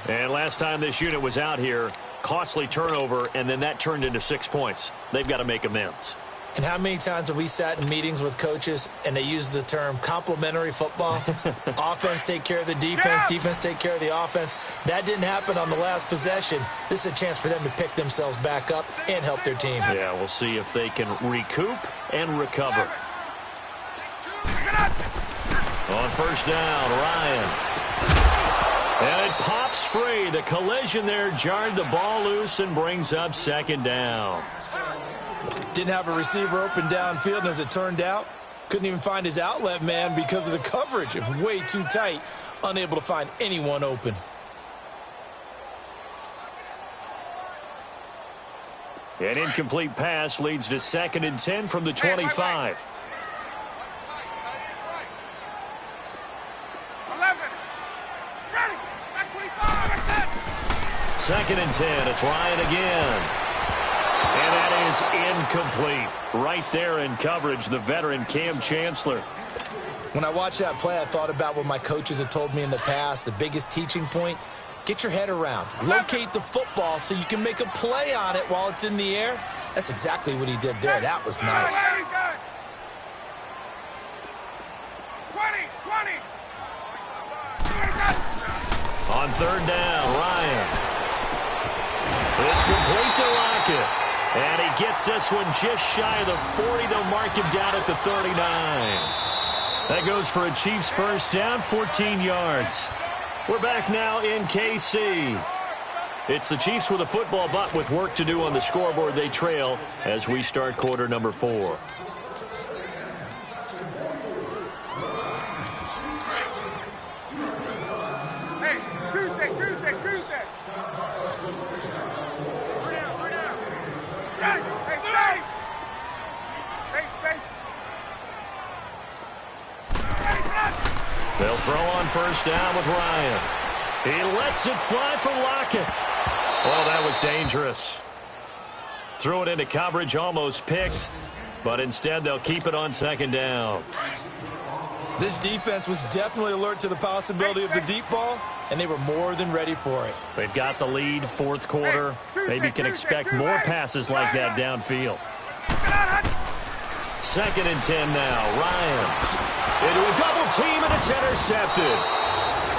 [SPEAKER 2] And last time this unit was out here, costly turnover, and then that turned into 6 points. They've got to make amends.
[SPEAKER 3] And how many times have we sat in meetings with coaches and they use the term complementary football? Offense take care of the defense, defense take care of the offense. That didn't happen on the last possession. This is a chance for them to pick themselves back up and help their team.
[SPEAKER 2] Yeah, we'll see if they can recoup and recover. On 1st down, Ryan. And it pops free. The collision there jarred the ball loose and brings up 2nd down.
[SPEAKER 3] Didn't have a receiver open downfield, and as it turned out, couldn't even find his outlet man because of the coverage. It was way too tight, unable to find anyone open.
[SPEAKER 2] An incomplete pass leads to 2nd and 10 from the 25. 2nd and 10. It's Ryan again. And that is incomplete. Right there in coverage, the veteran Cam Chancellor.
[SPEAKER 3] When I watched that play, I thought about what my coaches had told me in the past. The biggest teaching point, get your head around. Locate the football so you can make a play on it while it's in the air. That's exactly what he did there. That was nice.
[SPEAKER 4] 20.
[SPEAKER 2] On 3rd down, Ryan. It's complete to Lockett. And he gets this one just shy of the 40. They'll mark him down at the 39. That goes for a Chiefs 1st down, 14 yards. We're back now in KC. It's the Chiefs with a football, but with work to do on the scoreboard. They trail as we start quarter number 4.
[SPEAKER 4] Hey, Tuesday. We're down.
[SPEAKER 2] They'll throw on first down with Ryan. He lets it fly for Lockett. Well, that was dangerous. Threw it into coverage, almost picked, but instead they'll keep it on second down.
[SPEAKER 3] This defense was definitely alert to the possibility of the deep ball, and they were more than ready for it.
[SPEAKER 2] They've got the lead, fourth quarter. Maybe can expect more passes like that downfield. 2nd and 10 now. Ryan into a double team, and it's intercepted.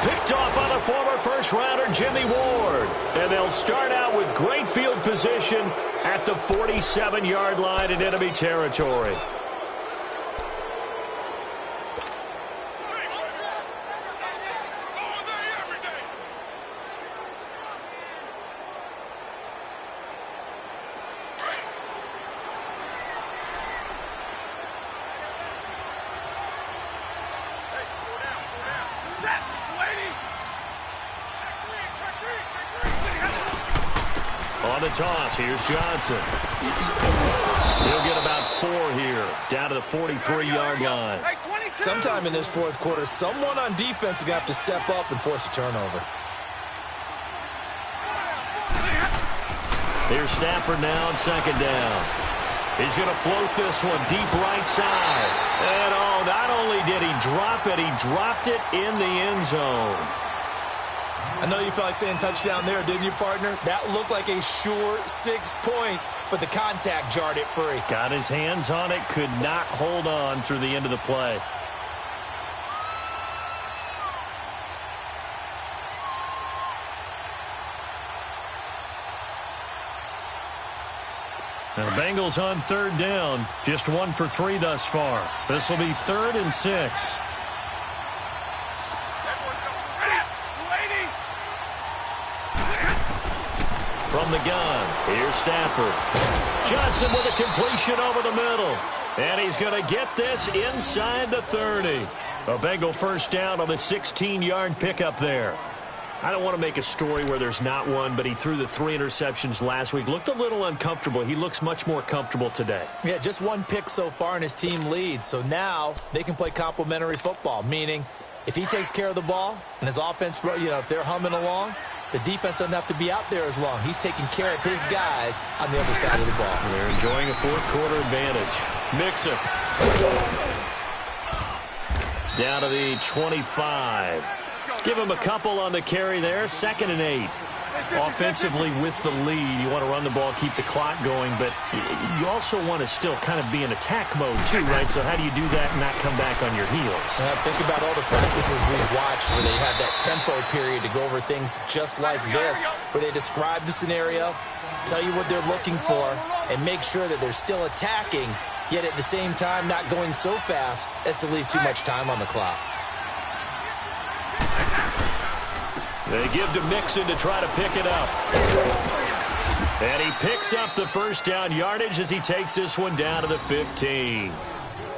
[SPEAKER 2] Picked off by the former first-rounder Jimmy Ward. And they'll start out with great field position at the 47-yard line in enemy territory. On the toss, here's Johnson. He'll get about 4 here, down to the 43-yard line.
[SPEAKER 3] Sometime in this fourth quarter, someone on defense is going to have to step up and force a turnover.
[SPEAKER 2] Here's Stafford now on second down. He's going to float this one deep right side. And oh, not only did he drop it, he dropped it in the end zone.
[SPEAKER 3] I know you felt like saying touchdown there, didn't you, partner? That looked like a sure 6 points, but the contact jarred it free.
[SPEAKER 2] Got his hands on it, could not hold on through the end of the play. Now the Bengals on 3rd down, just 1 for 3 thus far. This will be 3rd and 6. From the gun, here's Stafford. Johnson with a completion over the middle. And he's going to get this inside the 30. A Bengal first down on the 16-yard pickup there. I don't want to make a story where there's not one, but he threw the 3 interceptions last week. Looked a little uncomfortable. He looks much more comfortable today.
[SPEAKER 3] Yeah, just 1 pick so far and his team leads. So now they can play complementary football, meaning if he takes care of the ball and his offense, if they're humming along, the defense doesn't have to be out there as long. He's taking care of his guys on the other side of the ball.
[SPEAKER 2] They're enjoying a fourth quarter advantage. Mixon. Down to the 25. Give him a couple on the carry there. 2nd and 8. Offensively with the lead, you want to run the ball, keep the clock going, but you also want to still kind of be in attack mode too, right? So how do you do that and not come back on your heels?
[SPEAKER 3] Think about all the practices we've watched where they have that tempo period to go over things just like this, where they describe the scenario, tell you what they're looking for, and make sure that they're still attacking, yet at the same time not going so fast as to leave too much time on the clock.
[SPEAKER 2] They give to Mixon to try to pick it up. And he picks up the first down yardage as he takes this one down to the 15.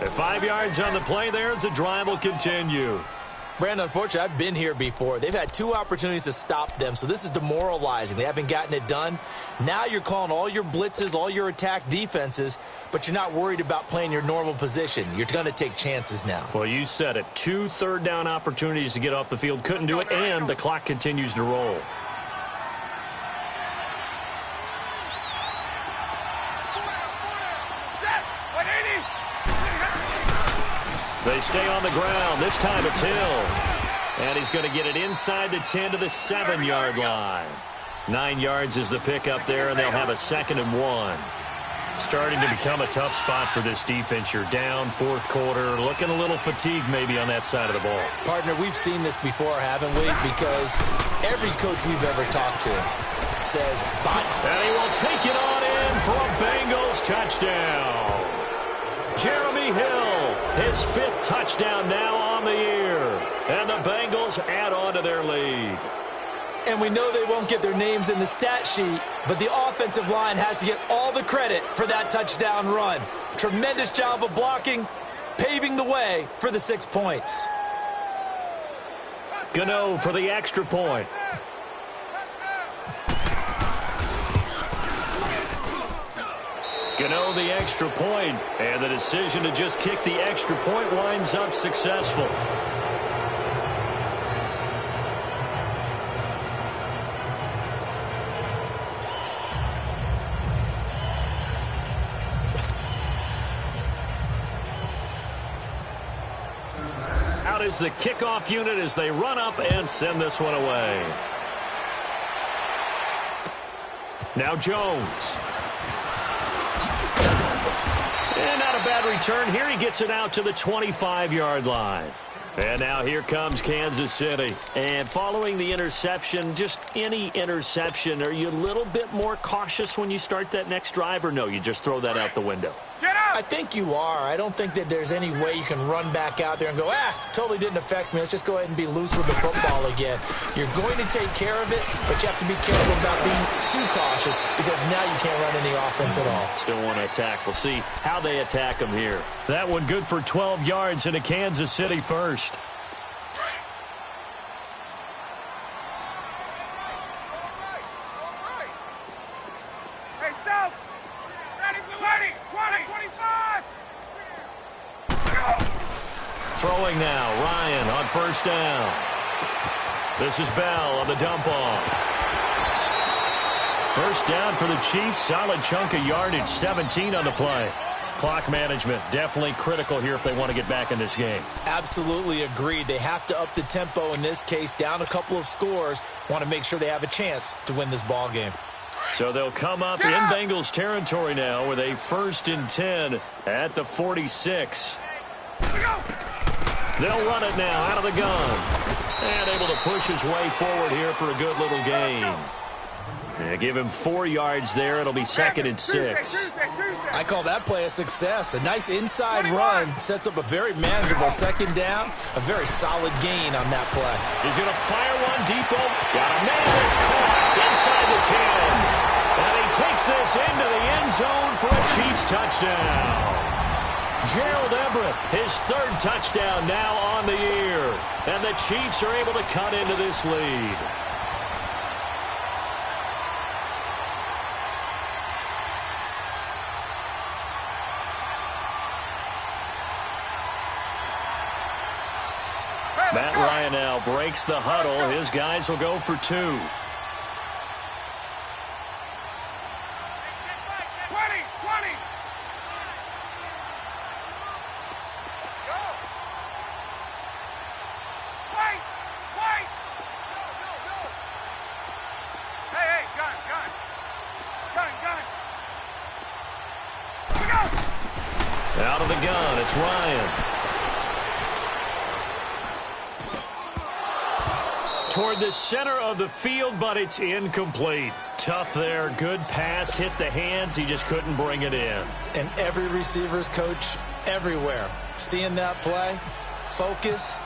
[SPEAKER 2] At 5 yards on the play there as the drive will continue.
[SPEAKER 3] Brandon, unfortunately, I've been here before. They've had 2 opportunities to stop them, so this is demoralizing. They haven't gotten it done. Now you're calling all your blitzes, all your attack defenses, but you're not worried about playing your normal position. You're going to take chances now.
[SPEAKER 2] Well, you said it. 2 third-down opportunities to get off the field. Couldn't do it, and the clock continues to roll. They stay on the ground. This time it's Hill. And he's going to get it inside the 10 to the 7-yard line. 9 yards is the pickup there, and they'll have a 2nd and 1. Starting to become a tough spot for this defense. You're down, fourth quarter, looking a little fatigued maybe on that side of the ball.
[SPEAKER 3] Partner, we've seen this before, haven't we? Because every coach we've ever talked to says, bye.
[SPEAKER 2] And he will take it on in for a Bengals touchdown. Jeremy Hill, his 5th touchdown now on the year. And the Bengals add on to their lead.
[SPEAKER 3] And we know they won't get their names in the stat sheet, but the offensive line has to get all the credit for that touchdown run. Tremendous job of blocking, paving the way for the 6 points.
[SPEAKER 2] Gano for the extra point. Gano the extra point, and the decision to just kick the extra point winds up successful. Out is the kickoff unit as they run up and send this one away. Now Jones. And not a bad return here. He gets it out to the 25-yard line. And now here comes Kansas City. And following the interception, just any interception, are you a little bit more cautious when you start that next drive, or no, you just throw that out the window?
[SPEAKER 4] Get up!
[SPEAKER 3] I think you are. I don't think that there's any way you can run back out there and go, totally didn't affect me. Let's just go ahead and be loose with the football again. You're going to take care of it, but you have to be careful about being too cautious because now you can't run any offense at all.
[SPEAKER 2] Still want to attack. We'll see how they attack them here. That one good for 12 yards into Kansas City first. Throwing now, Ryan on first down. This is Bell on the dump off. First down for the Chiefs, solid chunk of yardage, 17 on the play. Clock management definitely critical here if they want to get back in this game.
[SPEAKER 3] Absolutely agreed. They have to up the tempo in this case, down a couple of scores. Want to make sure they have a chance to win this ball game.
[SPEAKER 2] So they'll come up in Bengals territory now with a 1st and 10 at the 46. They'll run it now out of the gun. And able to push his way forward here for a good little gain. Yeah, give him 4 yards there. It'll be 2nd and 6.
[SPEAKER 3] I call that play a success. A nice inside run sets up a very manageable 2nd down. A very solid gain on that play.
[SPEAKER 2] He's going to fire one deep. Got a man that's caught inside the 10. And he takes this into the end zone for a Chiefs touchdown. Gerald Everett, his 3rd touchdown now on the year. And the Chiefs are able to cut into this lead. Matt Ryan now breaks the huddle. His guys will go for 2.
[SPEAKER 4] 20. Wait. Hey, gun.
[SPEAKER 2] Out of the gun, it's Ryan. Toward the center of the field, but it's incomplete. Tough there. Good pass. Hit the hands. He just couldn't bring it in.
[SPEAKER 3] And every receiver's coach everywhere. Seeing that play, focus.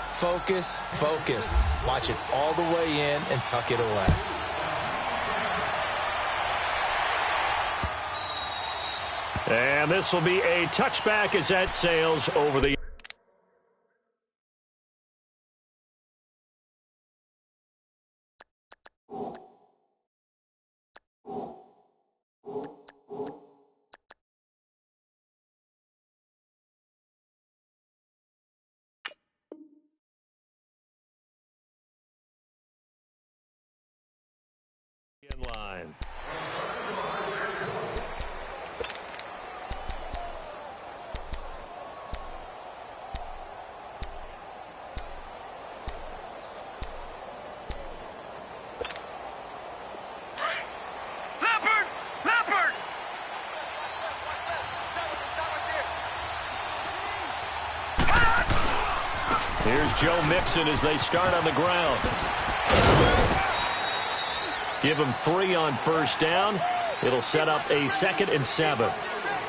[SPEAKER 3] Watch it all the way in and tuck it away.
[SPEAKER 2] And this will be a touchback as that sails over the... line.
[SPEAKER 4] Leopard!
[SPEAKER 2] Here's Joe Mixon as they start on the ground. Give him 3 on first down. It'll set up a 2nd and 7.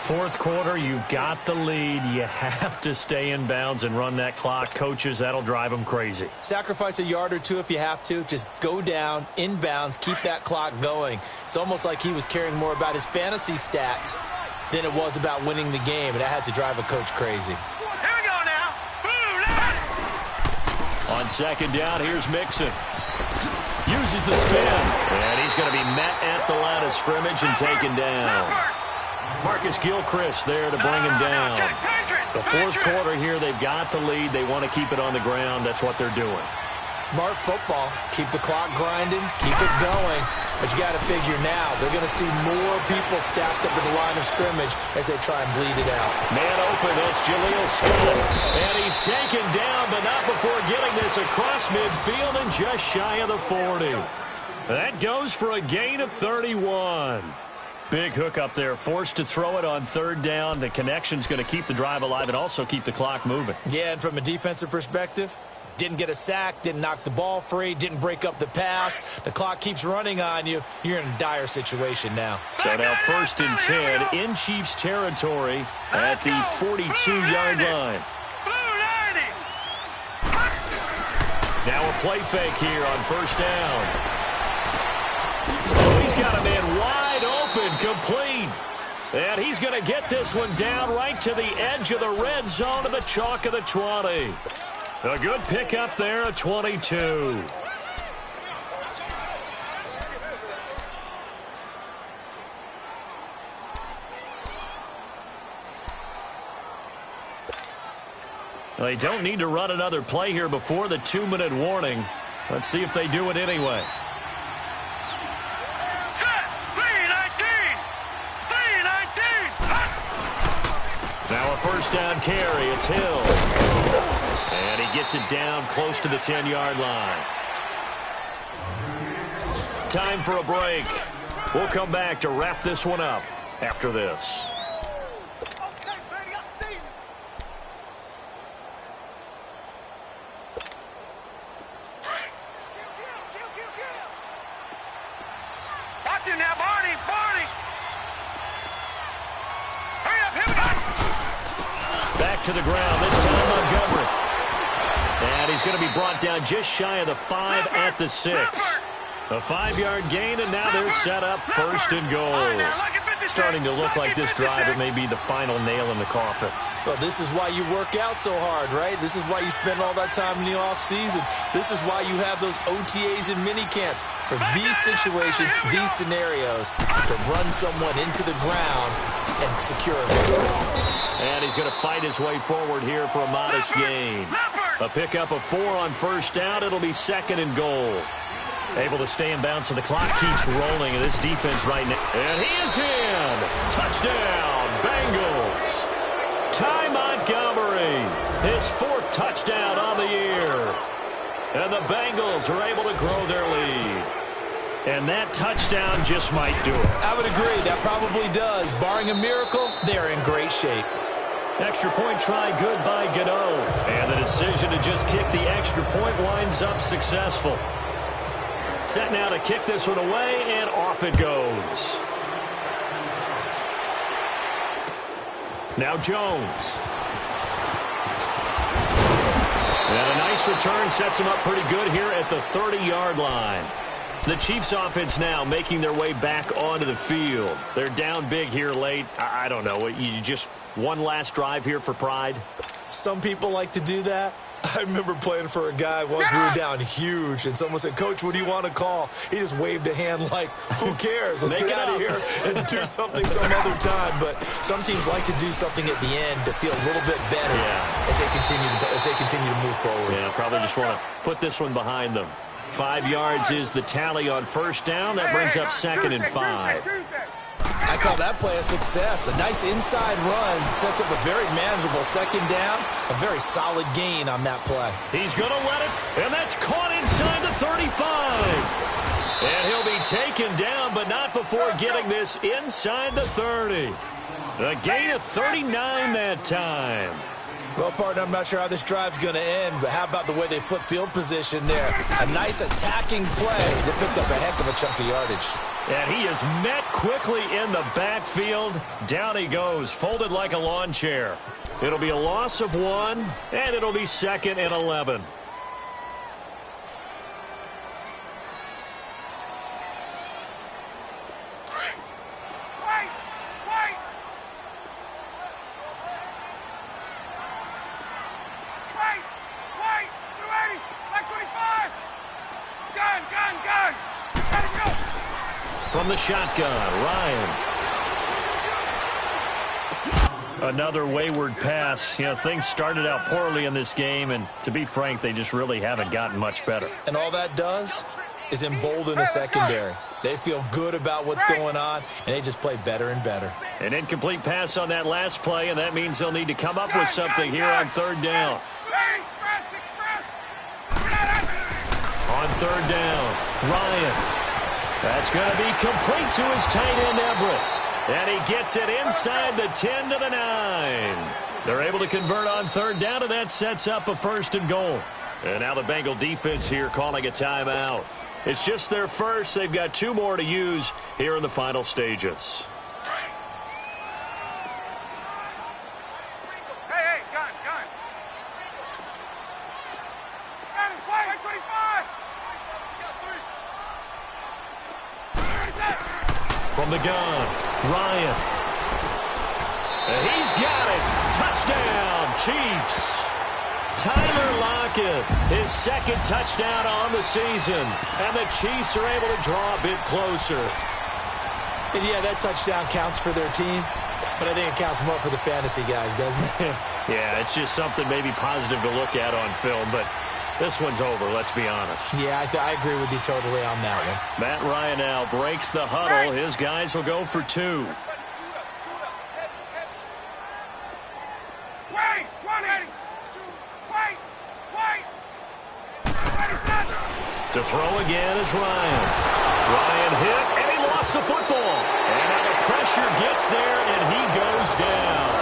[SPEAKER 2] 4th quarter, you've got the lead. You have to stay in bounds and run that clock. Coaches, that'll drive them crazy.
[SPEAKER 3] Sacrifice a yard or 2 if you have to. Just go down, in bounds, keep that clock going. It's almost like he was caring more about his fantasy stats than it was about winning the game, and that has to drive a coach crazy.
[SPEAKER 4] Here we go now.
[SPEAKER 2] On 2nd down, here's Mixon. Uses the spin, and he's going to be met at the line of scrimmage and taken down. Marcus Gilchrist there to bring him down. The 4th quarter here, they've got the lead. They want to keep it on the ground. That's what they're doing.
[SPEAKER 3] Smart football. Keep the clock grinding. Keep it going. But you got to figure now, they're going to see more people stacked up at the line of scrimmage as they try and bleed it out.
[SPEAKER 2] Man open. That's Jaleel Scott. And he's taken down, but not before getting this across midfield and just shy of the 40. That goes for a gain of 31. Big hook up there, forced to throw it on third down. The connection's going to keep the drive alive and also keep the clock moving.
[SPEAKER 3] Yeah, and from a defensive perspective, didn't get a sack, didn't knock the ball free, didn't break up the pass. The clock keeps running on you. You're in a dire situation now.
[SPEAKER 2] So now 1st and 10 in Chiefs territory at the 42-yard line. Now a play fake here on 1st down. Oh, he's got a man wide open, complete. And he's going to get this one down right to the edge of the red zone to the chalk of the 20. A good pickup there at 22. They don't need to run another play here before the 2-minute warning. Let's see if they do it anyway. Now a 1st down carry. It's Hill. And he gets it down close to the 10-yard line. Time for a break. We'll come back to wrap this one up after this.
[SPEAKER 4] Watch him now, Barney! Hurry up, here we go!
[SPEAKER 2] Back to the ground, this time Montgomery. And he's going to be brought down just shy of the 5 at the 6. A 5-yard gain, and now they're set up 1st and goal. Starting to look like this drive, it may be the final nail in the coffin.
[SPEAKER 3] Well, this is why you work out so hard, right? This is why you spend all that time in the offseason. This is why you have those OTAs and minicamps. For these situations, these scenarios, to run someone into the ground and secure a victory.
[SPEAKER 2] And he's going to fight his way forward here for a modest gain. A pickup of 4 on 1st down. It'll be 2nd and goal. Able to stay in bounds, so the clock keeps rolling. And this defense right now. And he is in. Touchdown, Bengals. Ty Montgomery, his 4th touchdown on the year. And the Bengals are able to grow their lead. And that touchdown just might do it.
[SPEAKER 3] I would agree. That probably does. Barring a miracle, they're in great shape.
[SPEAKER 2] Extra point try good by Gano. And the decision to just kick the extra point winds up successful. Set now to kick this one away, and off it goes. Now Jones. And a nice return sets him up pretty good here at the 30-yard line. The Chiefs offense now making their way back onto the field. They're down big here late. I don't know. You just one last drive here for pride?
[SPEAKER 3] Some people like to do that. I remember playing for a guy once. We were down huge, and someone said, "Coach, what do you want to call?" He just waved a hand like, who cares? Let's get out of here and do something some other time. But some teams like to do something at the end to feel a little bit better as they continue to move forward.
[SPEAKER 2] Yeah, probably just want to put this one behind them. 5 yards is the tally on 1st down. That brings up 2nd and 5.
[SPEAKER 3] I call that play a success. A nice inside run sets up a very manageable 2nd down. A very solid gain on that play.
[SPEAKER 2] He's going to let it, and that's caught inside the 35. And he'll be taken down, but not before getting this inside the 30. A gain of 39 that time.
[SPEAKER 3] Well, partner, I'm not sure how this drive's going to end, but how about the way they flip field position there? A nice attacking play that picked up a heck of a chunk of yardage.
[SPEAKER 2] And he is met quickly in the backfield. Down he goes, folded like a lawn chair. It'll be a loss of 1, and it'll be 2nd and 11. From the shotgun, Ryan. Another wayward pass. You know, things started out poorly in this game, and to be frank, they just really haven't gotten much better.
[SPEAKER 3] And all that does is embolden a secondary. They feel good about what's going on, and they just play better and better.
[SPEAKER 2] An incomplete pass on that last play, and that means they'll need to come up with something here on third down. On third down, Ryan. That's going to be complete to his tight end, Everett. And he gets it inside the 10 to the 9. They're able to convert on third down, and that sets up a 1st and goal. And now the Bengal defense here calling a timeout. It's just their first. They've got 2 more to use here in the final stages.
[SPEAKER 4] Hey, gun. Play, 25.
[SPEAKER 2] From the gun, Ryan. And he's got it. Touchdown, Chiefs. Tyler Lockett, his 2nd touchdown on the season. And the Chiefs are able to draw a bit closer.
[SPEAKER 3] And yeah, that touchdown counts for their team, but I think it counts more for the fantasy guys, doesn't it?
[SPEAKER 2] Yeah, it's just something maybe positive to look at on film, but this one's over, let's be honest.
[SPEAKER 3] Yeah, I agree with you totally on that one.
[SPEAKER 2] Matt Ryan now breaks the huddle. His guys will go for 2.
[SPEAKER 4] 20.
[SPEAKER 2] To throw again is Ryan. Ryan hit, and he lost the football. And now the pressure gets there, and he goes down.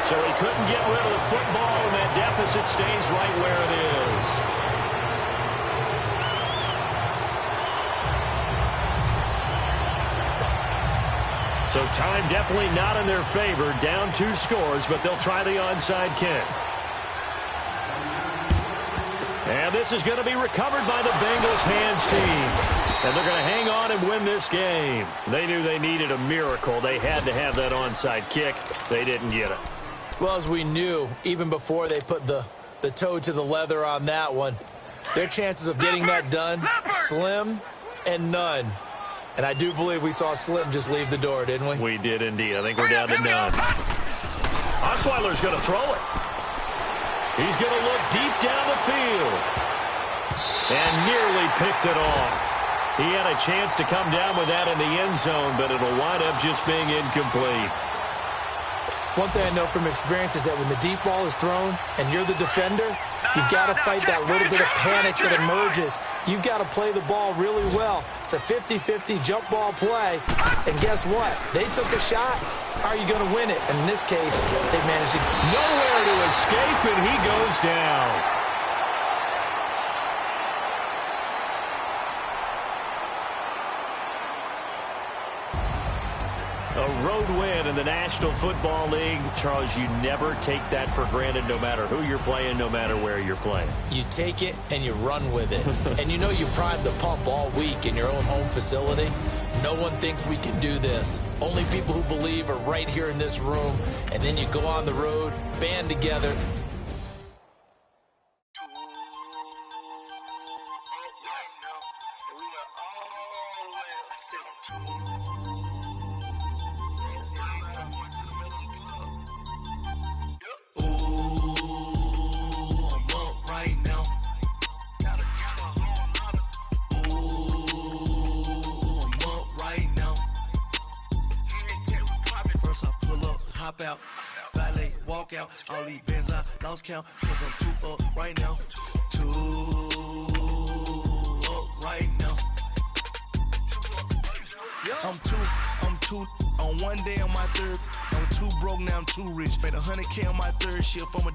[SPEAKER 2] So he couldn't get rid of the football, and that deficit stays right where it is. So time definitely not in their favor. Down 2 scores, but they'll try the onside kick. And this is going to be recovered by the Bengals hands team. And they're going to hang on and win this game. They knew they needed a miracle. They had to have that onside kick. They didn't get it.
[SPEAKER 3] Well, as we knew, even before they put the toe to the leather on that one, their chances of getting that done, slim and none. And I do believe we saw Slim just leave the door, didn't we?
[SPEAKER 2] We did indeed. I think we're down to none. Osweiler's going to throw it. He's going to look deep down the field. And nearly picked it off. He had a chance to come down with that in the end zone, but it'll wind up just being incomplete.
[SPEAKER 3] One thing I know from experience is that when the deep ball is thrown and you're the defender, you've got to fight that little bit of panic that emerges. You've got to play the ball really well. It's a 50-50 jump ball play. And guess what? They took a shot. How are you going to win it? And in this case, they managed to...
[SPEAKER 2] Nowhere to escape, and he goes down. A road win in the National Football League. Charles, you never take that for granted no matter who you're playing, no matter where you're playing.
[SPEAKER 3] You take it and you run with it. And you know you primed the pump all week in your own home facility. No one thinks we can do this. Only people who believe are right here in this room. And then you go on the road, band together.
[SPEAKER 1] Out, valet, walk out, all these bands I lost count, cause I'm too up right now, too up right now. I'm too, on one day on my third, I'm too broke now, I'm too rich, made 100K on my third shift, I'm a